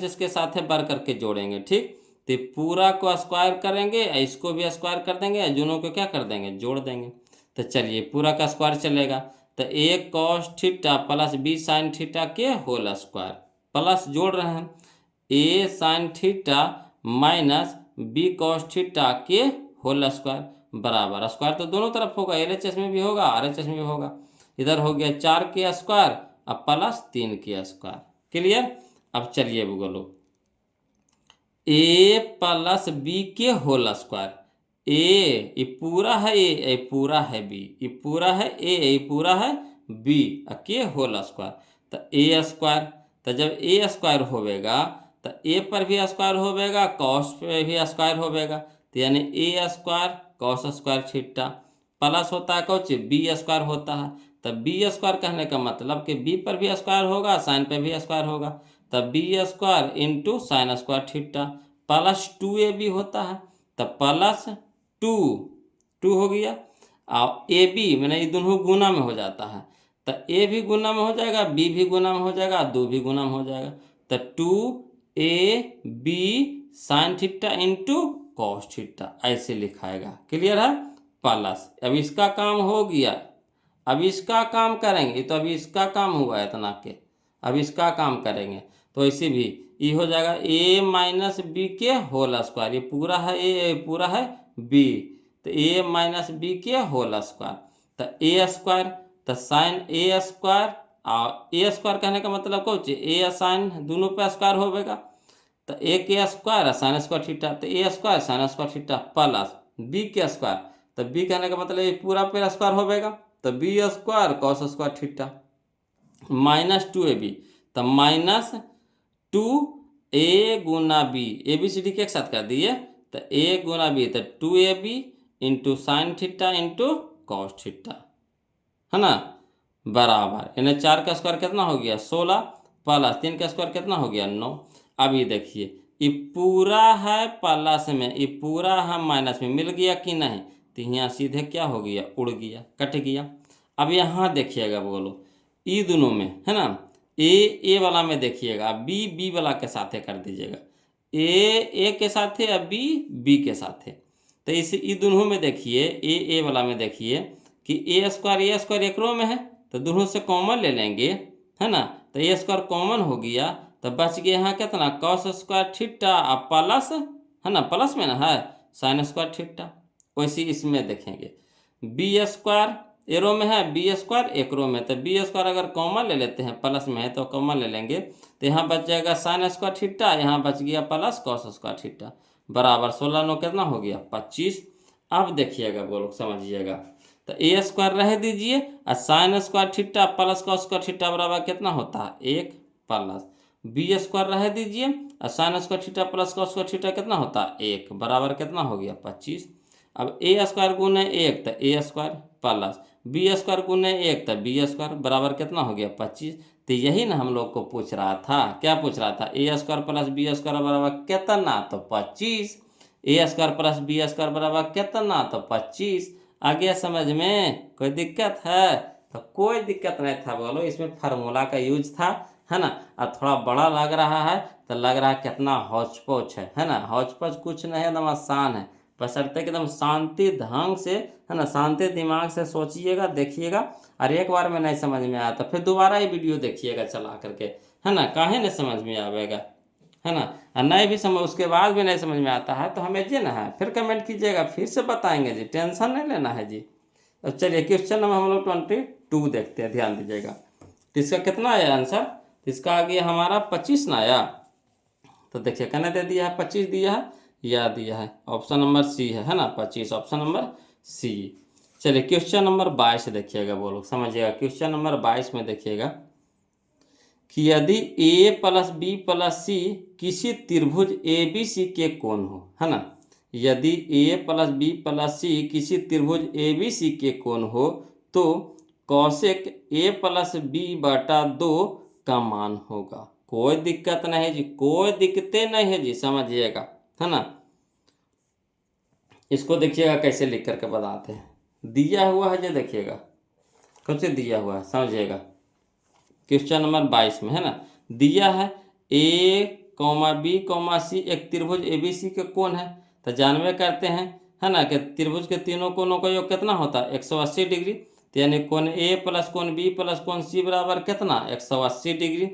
एस के साथ है वर्ग करके जोड़ेंगे, ठीक। तो पूरा को स्क्वायर करेंगे, इसको भी स्क्वायर कर देंगे, दोनों को क्या कर देंगे, जोड़ देंगे। तो चलिए पूरा का स्क्वायर चलेगा, तो a cos theta plus b sine theta के होल स्क्वायर, प्लस जोड़ रहे हैं a sine theta minus b cos theta के होल स्क्वायर बराबर, स्क्वायर तो दोनों तरफ होगा, LHS में भी होगा RHS में भी होगा। इधर हो गया 4 के स्क्वायर अब प्लस 3 के स्क्वायर। क्लियर। अब चलिए बोलो a प्लस b के होल स्क्वायर, ए ये पूरा है, ए पूरा है, बी ये पूरा है, ए पूरा है, बी के होल स्क्वायर, तो ए स्क्वायर। तो जब ए स्क्वायर होवेगा तो ए पर भी स्क्वायर होवेगा, कॉस पे भी स्क्वायर होवेगा, तो यानी a square cos square theta plus होता है कौच बी स्क्वायर होता है। तो बी स्क्वायर कहने का मतलब कि बी पर भी स्क्वायर होगा, साइन पे भी स्क्वायर होगा, तो b square into sine square theta plus 2a भी होता है, तो प्लस 2 हो गया, और ए बी मैंने ये दोनों गुना में हो जाता है, तो ए भी गुना में हो जाएगा, बी भी गुना में हो जाएगा, 2 भी गुना में हो जाएगा, तो 2ab sign theta into cos theta ऐसे लिखाएगा। क्लियर है। प्लस अब इसका काम हो गया, अब इसका काम करेंगे, तो अभी इसका काम हुआ है इतना के, अब इसका काम करेंगे तो ऐसे भी ये हो जाएगा a माइनस बी के होल स्क्वायर, ये पूरा है a, पूरा है b, तो a माइनस बी के होल स्क्वायर, तो a स्क्वायर, तो साइन a स्क्वायर, और a स्क्वायर कहने का मतलब कौन चीज, a साइन दोनों पे स्क्वायर होगा, तो a के स्क्वायर साइन स्क्वायर थीटा, तो a square sine square theta plus b के स्क्वायर, तो b कहने का मतलब ये पूरा पे स्क्वायर होगा, तो b square cos square theta minus 2ab, तो माइनस 2a गुना b, A B C D के एक साथ कर दिए, तो a गुना b, तो 2ab into sine theta into cos theta, है ना, बराबर इन्हें 4 का स्क्वायर कितना हो गया 16 प्लस 3 का स्क्वायर कितना हो गया 9। अब ये देखिए ये पूरा है प्लस में, ये पूरा है माइनस में, मिल गया कि नहीं, तो यहाँ सीधे क्या हो गया, उड़ गया, कट गया। अब यहाँ देखिएगा, बोलो ई दोनों में है ना, ए वाला में देखिएगा, बी वाला के साथ कर दीजिएगा, ए के साथ है, बी के साथ है, तो इस ई दोनों में देखिए, ए वाला में देखिए कि ए स्क्वायर एक रो में है, तो दोनों से कॉमन ले लेंगे, है ना, तो ए स्क्वायर कॉमन हो गया, तो बच गया यहाँ कितना कॉस स्क्वायर थीटा और प्लस, है ना, प्लस में ना है साइन स्क्वायर थीटा। वैसे इसमें देखेंगे बी स्क्वायर ए रो में है, बी स्क्वायर एक रो में, तो बी स्क्वायर अगर कॉमन ले लेते हैं, प्लस में है तो कॉमन ले लेंगे, तो यहाँ बच जाएगा साइन स्क्वायर थीटा, यहाँ बच गया प्लस कॉस स्क्वायर थीटा, बराबर 16 9 कितना हो गया 25। अब देखिएगा वो लोग समझिएगा, तो ए स्क्वायर रह दीजिए और sign square theta plus cos square theta बराबर कितना होता है 1, प्लस बी स्क्वायर रह दीजिए और sign square theta plus cos square theta कितना होता है 1, बराबर कितना हो गया 25। अब ए स्क्वायर गुने 1 तो ए स्क्वायर प्लस बी स्क्वायर गुने 1 तो बी स्क्वायर बराबर कितना हो गया 25। तो यही ना हम लोग को पूछ रहा था, क्या पूछ रहा था, ए स्क्वायर प्लस बी स्क्वायर बराबर कितना, तो 25, ए स्क्वायर प्लस बी स्क्वायर बराबर कितना, तो 25। आ गया समझ में, कोई दिक्कत है, तो कोई दिक्कत नहीं था, बोलो इसमें फार्मूला का यूज था, है ना। अब थोड़ा बड़ा लग रहा है तो लग रहा है कितना हौच पौच है ना, हौच पौच कुछ नहीं है, एकदम आसान है, बशर्ते एकदम शांति ढंग से, है ना, शांति दिमाग से सोचिएगा, देखिएगा, और एक बार में नहीं समझ में आया तो फिर दोबारा ही वीडियो देखिएगा चला करके, है ना, काहे नहीं समझ में आवेगा, है ना, और नहीं भी समझ, उसके बाद भी नहीं समझ में आता है तो हमें जी ना है फिर कमेंट कीजिएगा, फिर से बताएंगे जी, टेंशन नहीं लेना है जी। अब चलिए क्वेश्चन नंबर हम लोग 22 देखते हैं, ध्यान दीजिएगा, तो इसका कितना आया आंसर, तो इसका आ गया हमारा 25 ना आया, तो देखिए कहने दे दिया है 25 दिया है, या दिया है ऑप्शन नंबर सी है ना, 25 ऑप्शन नंबर सी। चलिए क्वेश्चन नंबर 22 देखिएगा, वो लोग समझिएगा, क्वेश्चन नंबर 22 में देखिएगा कि यदि ए प्लस बी प्लस सी किसी त्रिभुज ए बी सी के कोण हो, है ना, यदि ए प्लस बी प्लस सी किसी त्रिभुज ए बी सी के कोण हो तो कौशिक ए प्लस बी बटा 2 का मान होगा। कोई दिक्कत नहीं है जी, कोई दिक्कतें नहीं है जी, समझिएगा, है ना। इसको देखिएगा कैसे लिख करके बताते हैं, दिया हुआ है जो देखिएगा कैसे दिया हुआ है, समझिएगा, क्वेश्चन नंबर 22 में है ना, दिया है ए कॉमा बी कॉमा सी एक त्रिभुज ए बी सी के कोण है, तो जानवे करते हैं, है ना, कि त्रिभुज के तीनों कोणों का योग कितना होता है 180 डिग्री, तो यानी कोण ए प्लस कोण बी प्लस कोण सी बराबर कितना 180 डिग्री।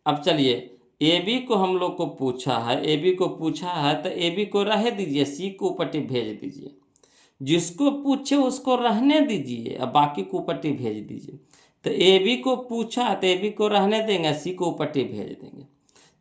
अब चलिए ए बी को हम लोग को पूछा है, ए बी को पूछा है तो ए बी को रह दीजिए, सी को ऊपट्टी भेज दीजिए, जिसको पूछे उसको रहने दीजिए, अब बाकी को ऊपट्टी भेज दीजिए। तो ए बी को पूछा तो ए बी को रहने देंगे, सी को ऊपट्टी भेज देंगे,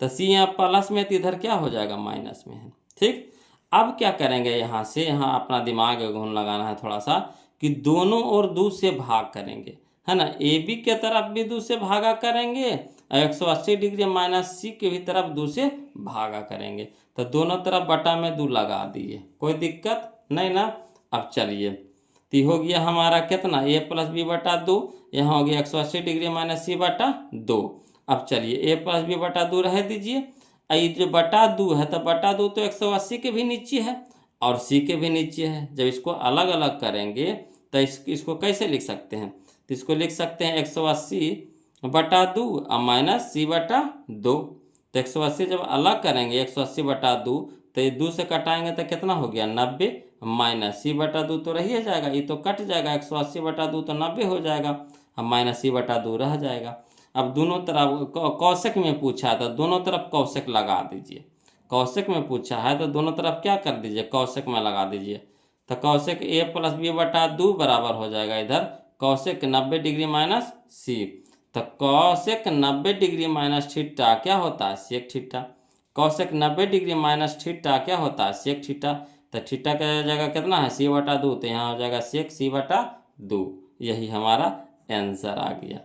तो सी यहाँ प्लस में तो इधर क्या हो जाएगा माइनस में है, ठीक। अब क्या करेंगे, यहाँ से यहाँ अपना दिमाग घूम लगाना है थोड़ा सा, कि दोनों ओर 2 से भाग करेंगे, है ना, ए बी के तरफ भी 2 से भागा करेंगे और 180 डिग्री माइनस सी के भी तरफ 2 से भागा करेंगे, तो दोनों तरफ बटा में 2 लगा दिए, कोई दिक्कत नहीं ना। अब चलिए तो हो गया हमारा कितना ए प्लस बी बटा 2, यहाँ हो गया 180 डिग्री माइनस सी बटा 2। अब चलिए ए प्लस बी बटा 2 रह दीजिए, ये जो बटा 2 है तो बटा 2 तो 180 के भी नीचे है और सी के भी नीचे है, जब इसको अलग अलग करेंगे तो इसको कैसे लिख सकते हैं, तो इसको लिख सकते हैं 180 बटा 2 और माइनस सी बटा 2, तो 180 जब अलग करेंगे 180 बटा 2 तो ये 2 से कटाएंगे तो कितना हो गया 90 माइनस c/2 तो रही जाएगा, ये तो कट जाएगा 180/2 तो 90 हो जाएगा, अब माइनस c/2 रह जाएगा। अब दोनों तरफ कौशिक में पूछा है तो दोनों तरफ कौशिक लगा दीजिए। कौशिक में पूछा है तो दोनों तरफ क्या कर दीजिए कौशिक में लगा दीजिए। तो कौशिक a+b/2 बराबर हो जाएगा इधर कौशिक 90 डिग्री माइनस c। तो कौशिक 90 डिग्री माइनस थीटा क्या होता है sec theta. Cosec 90 degree minus theta क्या होता है सेक थीटा। तो थीटा का जगह कितना है c/2 तो यहाँ हो जाएगा सेक c/2। यही हमारा आंसर आ गया।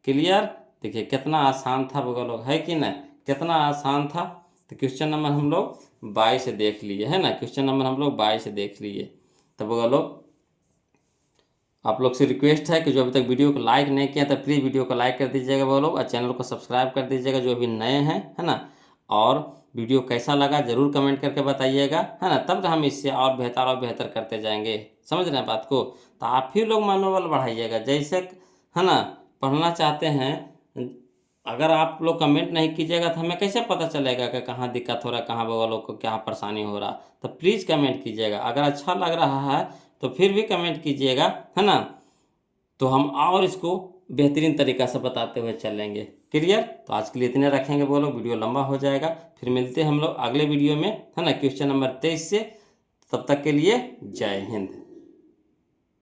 क्लियर। देखिए कितना आसान था बगल लोग, है कि नहीं, कितना आसान था। तो क्वेश्चन नंबर हम लोग 22 देख लिए है ना, क्वेश्चन नंबर हम लोग 22 देख लिए। तो बगल लोग आप लोग से रिक्वेस्ट है कि जो अभी तक वीडियो को लाइक नहीं किया तो प्लीज़ वीडियो को लाइक कर दीजिएगा वो लोग, और चैनल को सब्सक्राइब कर दीजिएगा जो अभी नए हैं, है ना। और वीडियो कैसा लगा ज़रूर कमेंट करके बताइएगा, है ना, तब हम इससे और बेहतर करते जाएंगे। समझ रहे हैं बात को। तो आप ही लोग मनोबल बढ़ाइएगा, जैसे है ना पढ़ना चाहते हैं। अगर आप लोग कमेंट नहीं कीजिएगा तो हमें कैसे पता चलेगा कि कहाँ दिक्कत हो रहा है, कहाँ बगल लोग को क्या परेशानी हो रहा। तो प्लीज़ कमेंट कीजिएगा, अगर अच्छा लग रहा है तो फिर भी कमेंट कीजिएगा, है ना। तो हम और इसको बेहतरीन तरीक़ा से बताते हुए चलेंगे। क्लियर। तो आज के लिए इतने रखेंगे बोलो, वीडियो लंबा हो जाएगा। फिर मिलते हैं हम लोग अगले वीडियो में, है ना, क्वेश्चन नंबर 23 से। तब तक के लिए जय हिंद।